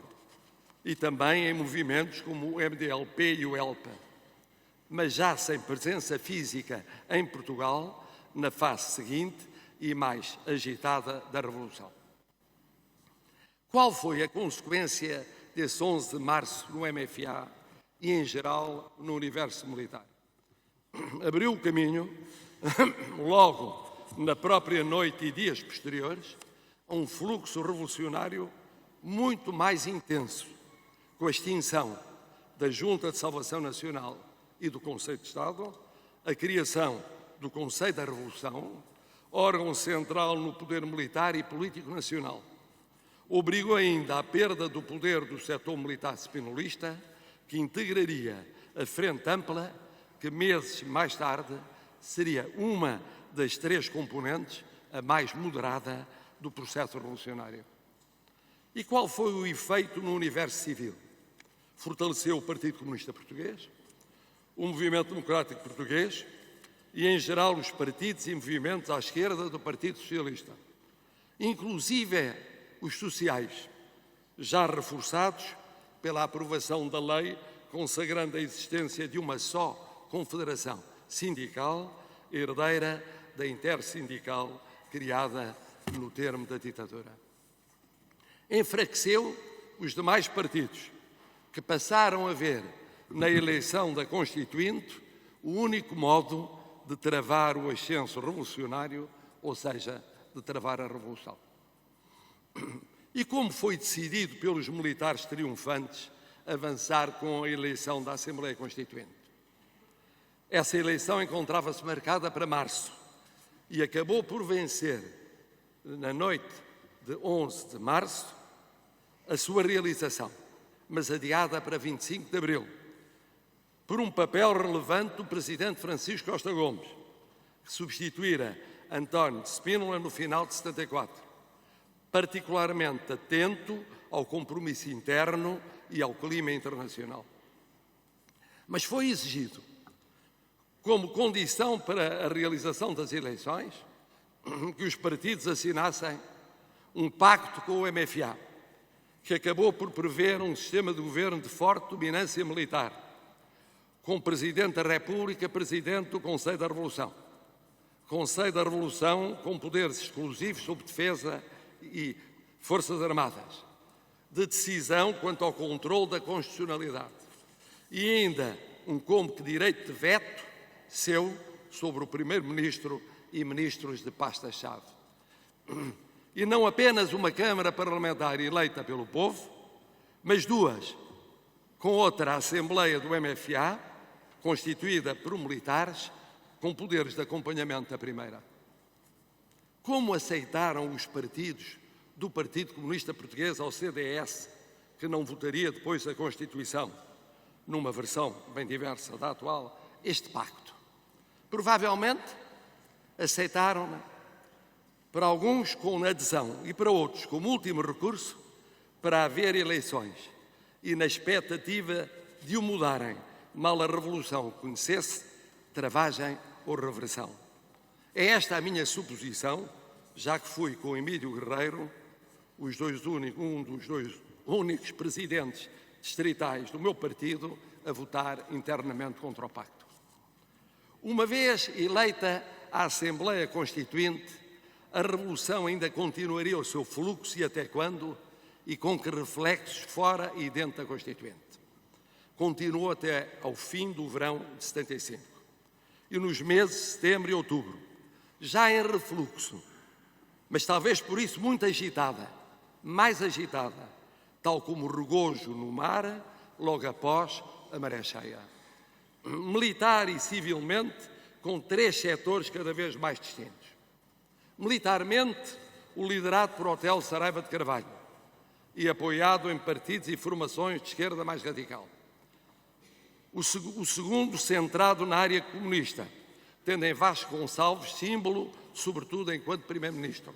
e também em movimentos como o MDLP e o ELPA, mas já sem presença física em Portugal na fase seguinte e mais agitada da Revolução. Qual foi a consequência desse 11 de março no MFA e, em geral, no universo militar? Abriu o caminho, logo na própria noite e dias posteriores, a um fluxo revolucionário muito mais intenso, com a extinção da Junta de Salvação Nacional e do Conselho de Estado, a criação do Conselho da Revolução, órgão central no poder militar e político nacional. Obrigou ainda à perda do poder do setor militar spinolista, que integraria a Frente Ampla, que meses mais tarde seria uma das três componentes, a mais moderada, do processo revolucionário. E qual foi o efeito no universo civil? Fortaleceu o Partido Comunista Português, o Movimento Democrático Português e, em geral, os partidos e movimentos à esquerda do Partido Socialista, inclusive os sociais, já reforçados pela aprovação da lei consagrando a existência de uma só confederação sindical, herdeira da intersindical criada no termo da ditadura. Enfraqueceu os demais partidos, que passaram a ver na eleição da Constituinte, o único modo de travar o ascenso revolucionário, ou seja, de travar a Revolução. E como foi decidido pelos militares triunfantes avançar com a eleição da Assembleia Constituinte? Essa eleição encontrava-se marcada para março e acabou por vencer, na noite de 11 de março, a sua realização, mas adiada para 25 de abril, por um papel relevante do presidente Francisco Costa Gomes, que substituíra António de Spínola no final de 74, particularmente atento ao compromisso interno e ao clima internacional. Mas foi exigido, como condição para a realização das eleições, que os partidos assinassem um pacto com o MFA, que acabou por prever um sistema de governo de forte dominância militar, com o Presidente da República, Presidente do Conselho da Revolução. Conselho da Revolução com poderes exclusivos sobre defesa e Forças Armadas, de decisão quanto ao controle da constitucionalidade e ainda um cômodo direito de veto seu sobre o Primeiro-Ministro e ministros de pasta-chave. E não apenas uma Câmara Parlamentar eleita pelo povo, mas duas, com outra Assembleia do MFA, constituída por militares, com poderes de acompanhamento da primeira. Como aceitaram os partidos do Partido Comunista Português ao CDS, que não votaria depois a Constituição, numa versão bem diversa da atual, este pacto? Provavelmente aceitaram-na, para alguns com adesão e para outros como último recurso para haver eleições e na expectativa de o mudarem, mal a Revolução conhecesse travagem ou reversão. É esta a minha suposição, já que fui com Emílio Guerreiro, um dos dois únicos presidentes distritais do meu partido a votar internamente contra o pacto. Uma vez eleita a Assembleia Constituinte, a Revolução ainda continuaria o seu fluxo e até quando, e com que reflexos fora e dentro da Constituinte. Continuou até ao fim do verão de 75. E nos meses de setembro e outubro, já em refluxo, mas talvez por isso muito agitada, mais agitada, tal como o regojo no mar, logo após a maré cheia. Militar e civilmente, com três setores cada vez mais distintos. Militarmente, o liderado por Otelo Saraiva de Carvalho e apoiado em partidos e formações de esquerda mais radical. O segundo, centrado na área comunista, tendo em Vasco Gonçalves símbolo, sobretudo enquanto Primeiro-Ministro.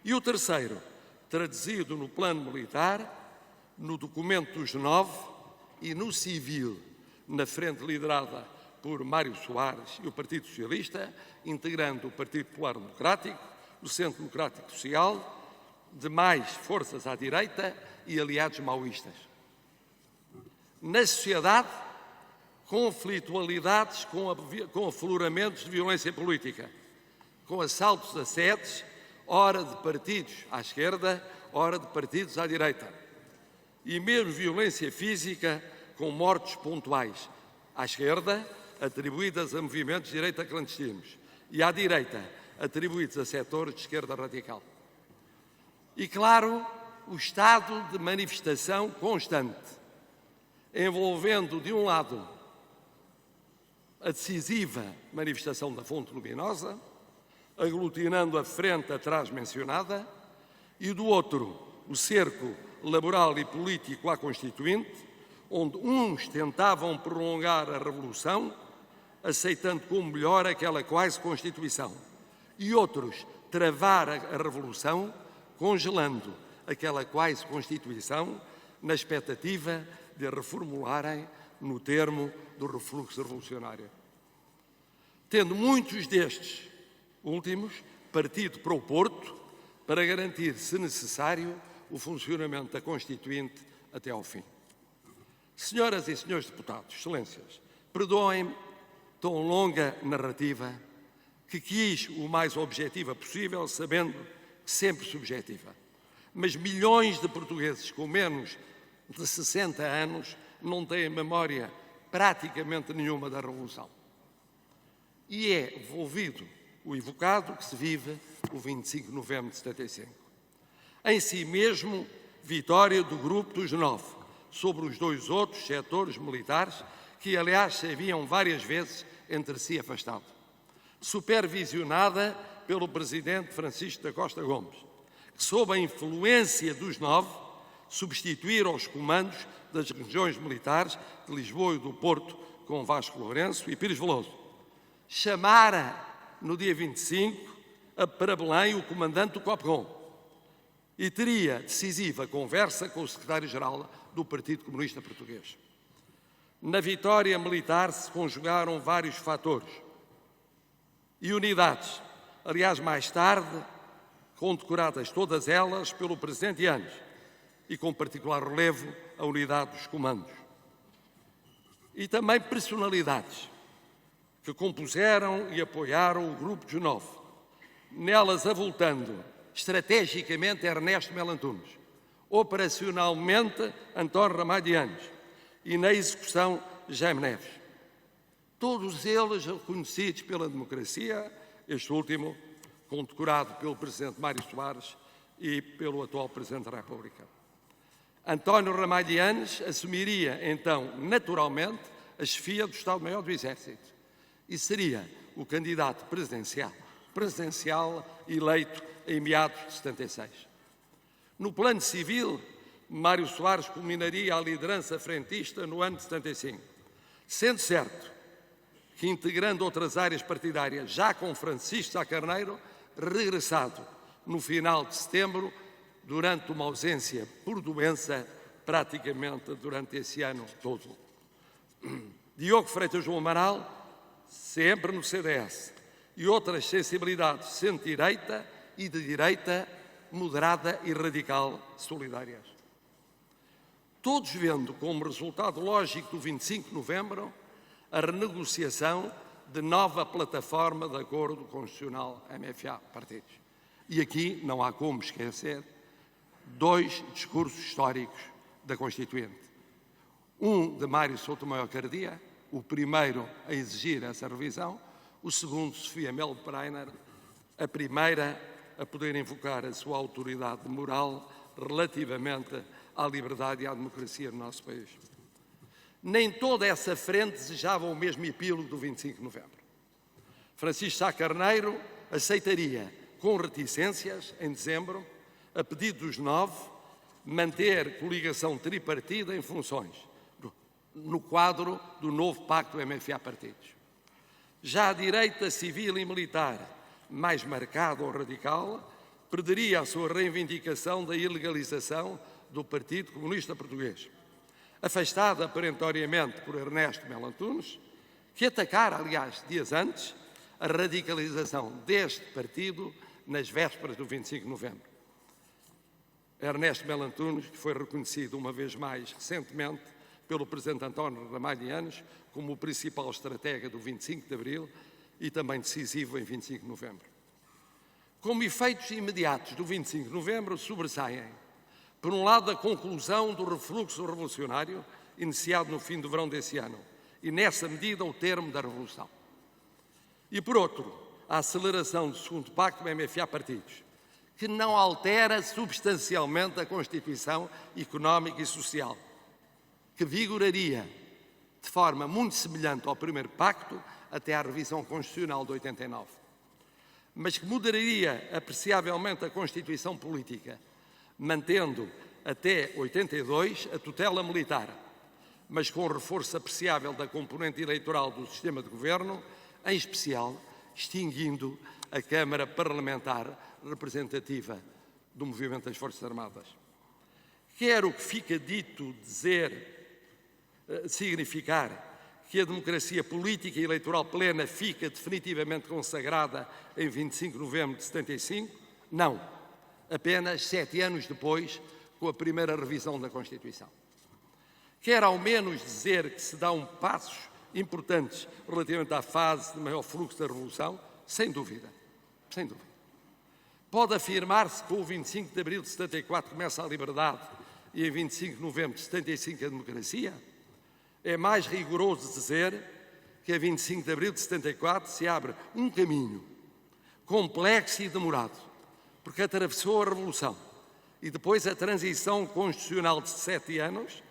E o terceiro, traduzido no plano militar, no documento dos 9 e no civil, na frente liderada por Mário Soares e o Partido Socialista, integrando o Partido Popular Democrático, o Centro Democrático Social, demais forças à direita e aliados maoístas. Na sociedade, conflitualidades com afloramentos de violência política, com assaltos a sedes, ora de partidos à esquerda, ora de partidos à direita, e mesmo violência física com mortes pontuais, à esquerda, atribuídas a movimentos de direita clandestinos, e à direita, atribuídos a setores de esquerda radical. E, claro, o estado de manifestação constante, envolvendo, de um lado, a decisiva manifestação da Fonte Luminosa, aglutinando a frente atrás mencionada, e do outro, o cerco laboral e político à Constituinte, onde uns tentavam prolongar a Revolução, aceitando como melhor aquela quase Constituição, e outros travar a Revolução, congelando aquela quase Constituição, na expectativa de a reformularem no termo do refluxo revolucionário. Tendo muitos destes últimos partido para o Porto, para garantir, se necessário, o funcionamento da Constituinte até ao fim. Senhoras e senhores deputados, excelências, perdoem-me tão longa narrativa que quis o mais objetiva possível, sabendo que sempre subjetiva. Mas milhões de portugueses com menos de 60 anos não têm memória praticamente nenhuma da Revolução. E é envolvido o evocado que se vive o 25 de novembro de 75. Em si mesmo, vitória do grupo dos 9 sobre os 2 outros setores militares que, aliás, se haviam várias vezes entre si afastado. Supervisionada pelo presidente Francisco da Costa Gomes, que, sob a influência dos 9, substituíram os comandos das regiões militares de Lisboa e do Porto com Vasco Lourenço e Pires Veloso. Chamara, no dia 25, para Belém o comandante do COPCOM e teria decisiva conversa com o secretário-geral do Partido Comunista Português. Na vitória militar se conjugaram vários fatores e unidades, aliás, mais tarde, condecoradas todas elas pelo presidente Yanes, e com particular relevo a unidade dos comandos. E também personalidades que compuseram e apoiaram o grupo dos 9, nelas avultando estrategicamente Ernesto Melo Antunes, operacionalmente António Ramalho Yanes e na execução Jaime Neves. Todos eles reconhecidos pela democracia, este último condecorado pelo presidente Mário Soares e pelo atual presidente da República. António Ramalho Yanes assumiria, então, naturalmente, a chefia do Estado-Maior do Exército e seria o candidato presidencial eleito em meados de 76. No plano civil, Mário Soares culminaria a liderança frentista no ano de 75, sendo certo que, integrando outras áreas partidárias, já com Francisco Sá Carneiro, regressado no final de setembro, durante uma ausência por doença, praticamente durante esse ano todo. Diogo Freitas João Amaral, sempre no CDS, e outras sensibilidades centro-direita e de direita moderada e radical solidárias. Todos vendo como resultado lógico do 25 de novembro a renegociação de nova plataforma de acordo constitucional MFA-partidos. E aqui não há como esquecer 2 discursos históricos da Constituinte. Um de Mário Sotomayor Cardia, o primeiro a exigir essa revisão, o segundo, Sofia Melo Breiner, a primeira a poder invocar a sua autoridade moral relativamente à liberdade e à democracia no nosso país. Nem toda essa frente desejava o mesmo epílogo do 25 de novembro. Francisco Sá Carneiro aceitaria, com reticências, em dezembro, a pedido dos 9, manter coligação tripartida em funções, no quadro do novo pacto MFA-partidos. Já a direita civil e militar, mais marcada ou radical, perderia a sua reivindicação da ilegalização do Partido Comunista Português, afastada perentoriamente por Ernesto Melo Antunes, que atacara, aliás, dias antes, a radicalização deste partido nas vésperas do 25 de novembro. Ernesto Melo Antunes, que foi reconhecido uma vez mais recentemente pelo presidente António Ramalho Yanes como o principal estratega do 25 de abril e também decisivo em 25 de novembro. Como efeitos imediatos do 25 de novembro sobressaem, por um lado, a conclusão do refluxo revolucionário iniciado no fim do verão desse ano e, nessa medida, o termo da Revolução. E, por outro, a aceleração do segundo pacto MFA-partidos, que não altera substancialmente a Constituição económica e social, que vigoraria de forma muito semelhante ao primeiro pacto até à revisão constitucional de 89, mas que moderaria apreciavelmente a Constituição política, mantendo até 82 a tutela militar, mas com reforço apreciável da componente eleitoral do sistema de governo, em especial extinguindo a Câmara Parlamentar representativa do movimento das Forças Armadas. Quer o que fica dito significar que a democracia política e eleitoral plena fica definitivamente consagrada em 25 de novembro de 75? Não. Apenas 7 anos depois, com a primeira revisão da Constituição. Quer ao menos dizer que se dão passos importantes relativamente à fase de maior fluxo da Revolução? Sem dúvida. Sem dúvida. Pode afirmar-se que com o 25 de abril de 74 começa a liberdade e em 25 de novembro de 75 a democracia? É mais rigoroso dizer que a 25 de abril de 74 se abre um caminho complexo e demorado, porque atravessou a Revolução e depois a transição constitucional de 7 anos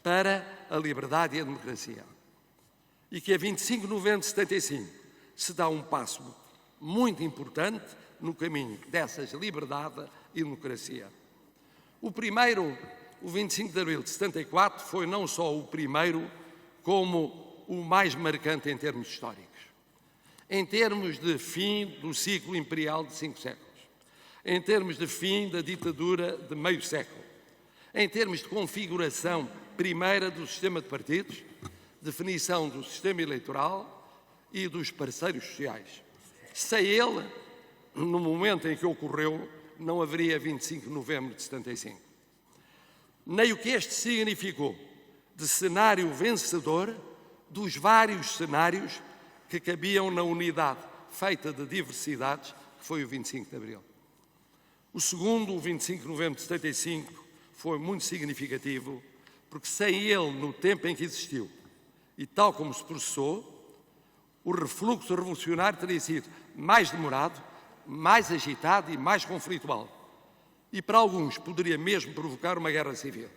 para a liberdade e a democracia. E que a 25 de novembro de 75 se dá um passo muito importante no caminho dessas liberdade e democracia. O 25 de abril de 74, foi não só o primeiro, como o mais marcante em termos históricos. Em termos de fim do ciclo imperial de 5 séculos. Em termos de fim da ditadura de meio século. Em termos de configuração primeira do sistema de partidos, definição do sistema eleitoral e dos parceiros sociais. Sem ele, no momento em que ocorreu, não haveria 25 de novembro de 75. Nem o que este significou de cenário vencedor dos vários cenários que cabiam na unidade feita de diversidades, que foi o 25 de abril. O segundo, o 25 de novembro de 75, foi muito significativo, porque sem ele, no tempo em que existiu, e tal como se processou, o refluxo revolucionário teria sido mais demorado, mais agitado e mais conflitual. E para alguns poderia mesmo provocar uma guerra civil.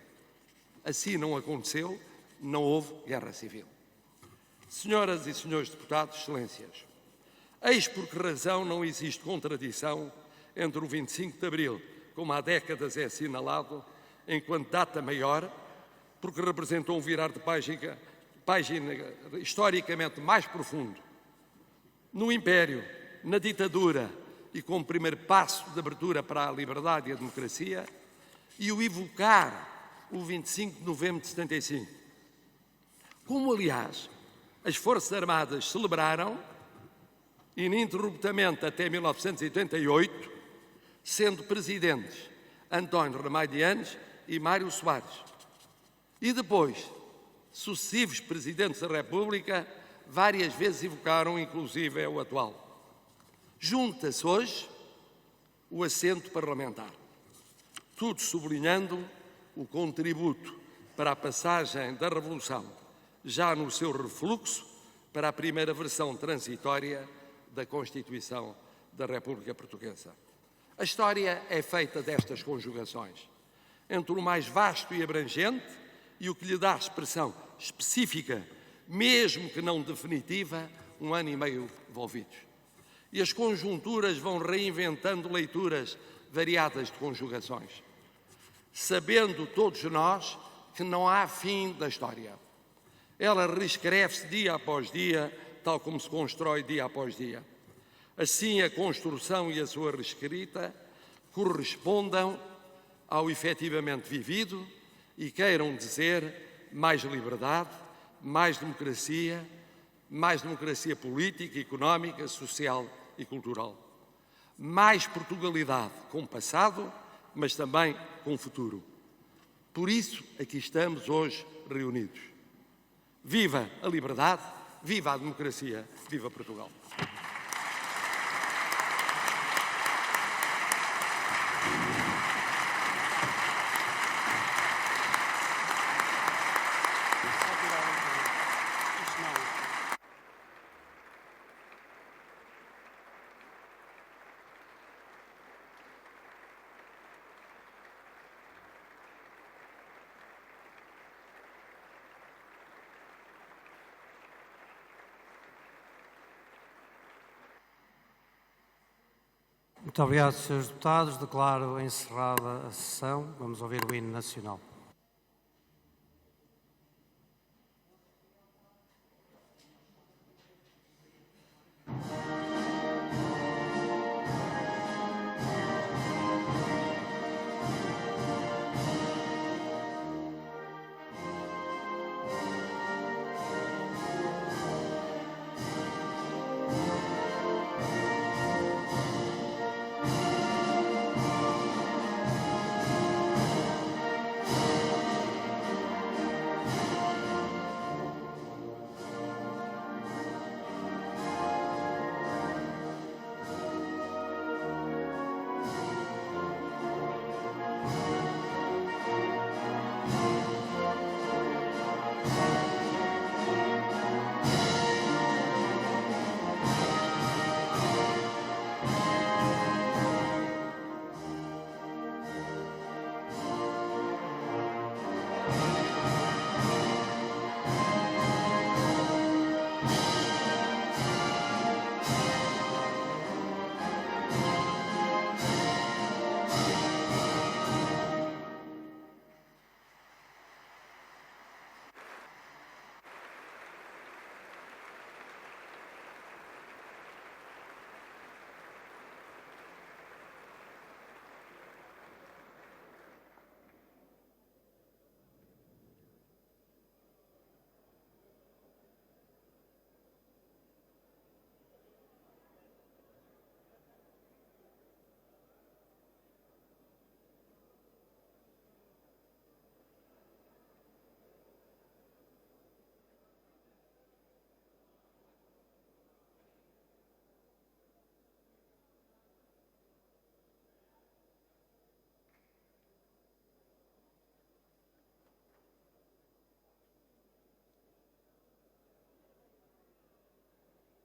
Assim não aconteceu, não houve guerra civil. Senhoras e senhores deputados, excelências, eis por que razão não existe contradição entre o 25 de abril, como há décadas é assinalado, enquanto data maior, porque representou um virar de página historicamente mais profundo. No Império, na ditadura e como primeiro passo de abertura para a liberdade e a democracia, e o evocar o 25 de novembro de 75. Como, aliás, as Forças Armadas celebraram, ininterruptamente até 1988, sendo presidentes António Ramalhianes e Mário Soares. E depois, sucessivos presidentes da República várias vezes evocaram, inclusive, o atual. Junta-se hoje o assento parlamentar, tudo sublinhando o contributo para a passagem da Revolução, já no seu refluxo para a primeira versão transitória da Constituição da República Portuguesa. A história é feita destas conjugações, entre o mais vasto e abrangente e o que lhe dá expressão específica, mesmo que não definitiva, 1 ano e meio envolvidos. E as conjunturas vão reinventando leituras variadas de conjugações, sabendo todos nós que não há fim da história. Ela reescreve-se dia após dia, tal como se constrói dia após dia. Assim, a construção e a sua reescrita correspondam ao efetivamente vivido e queiram dizer mais liberdade, mais democracia política, económica, social e cultural. Mais Portugalidade com passado, mas também com futuro. Por isso, aqui estamos hoje reunidos. Viva a liberdade, viva a democracia, viva Portugal. Muito obrigado, Srs. Deputados. Declaro encerrada a sessão. Vamos ouvir o hino nacional.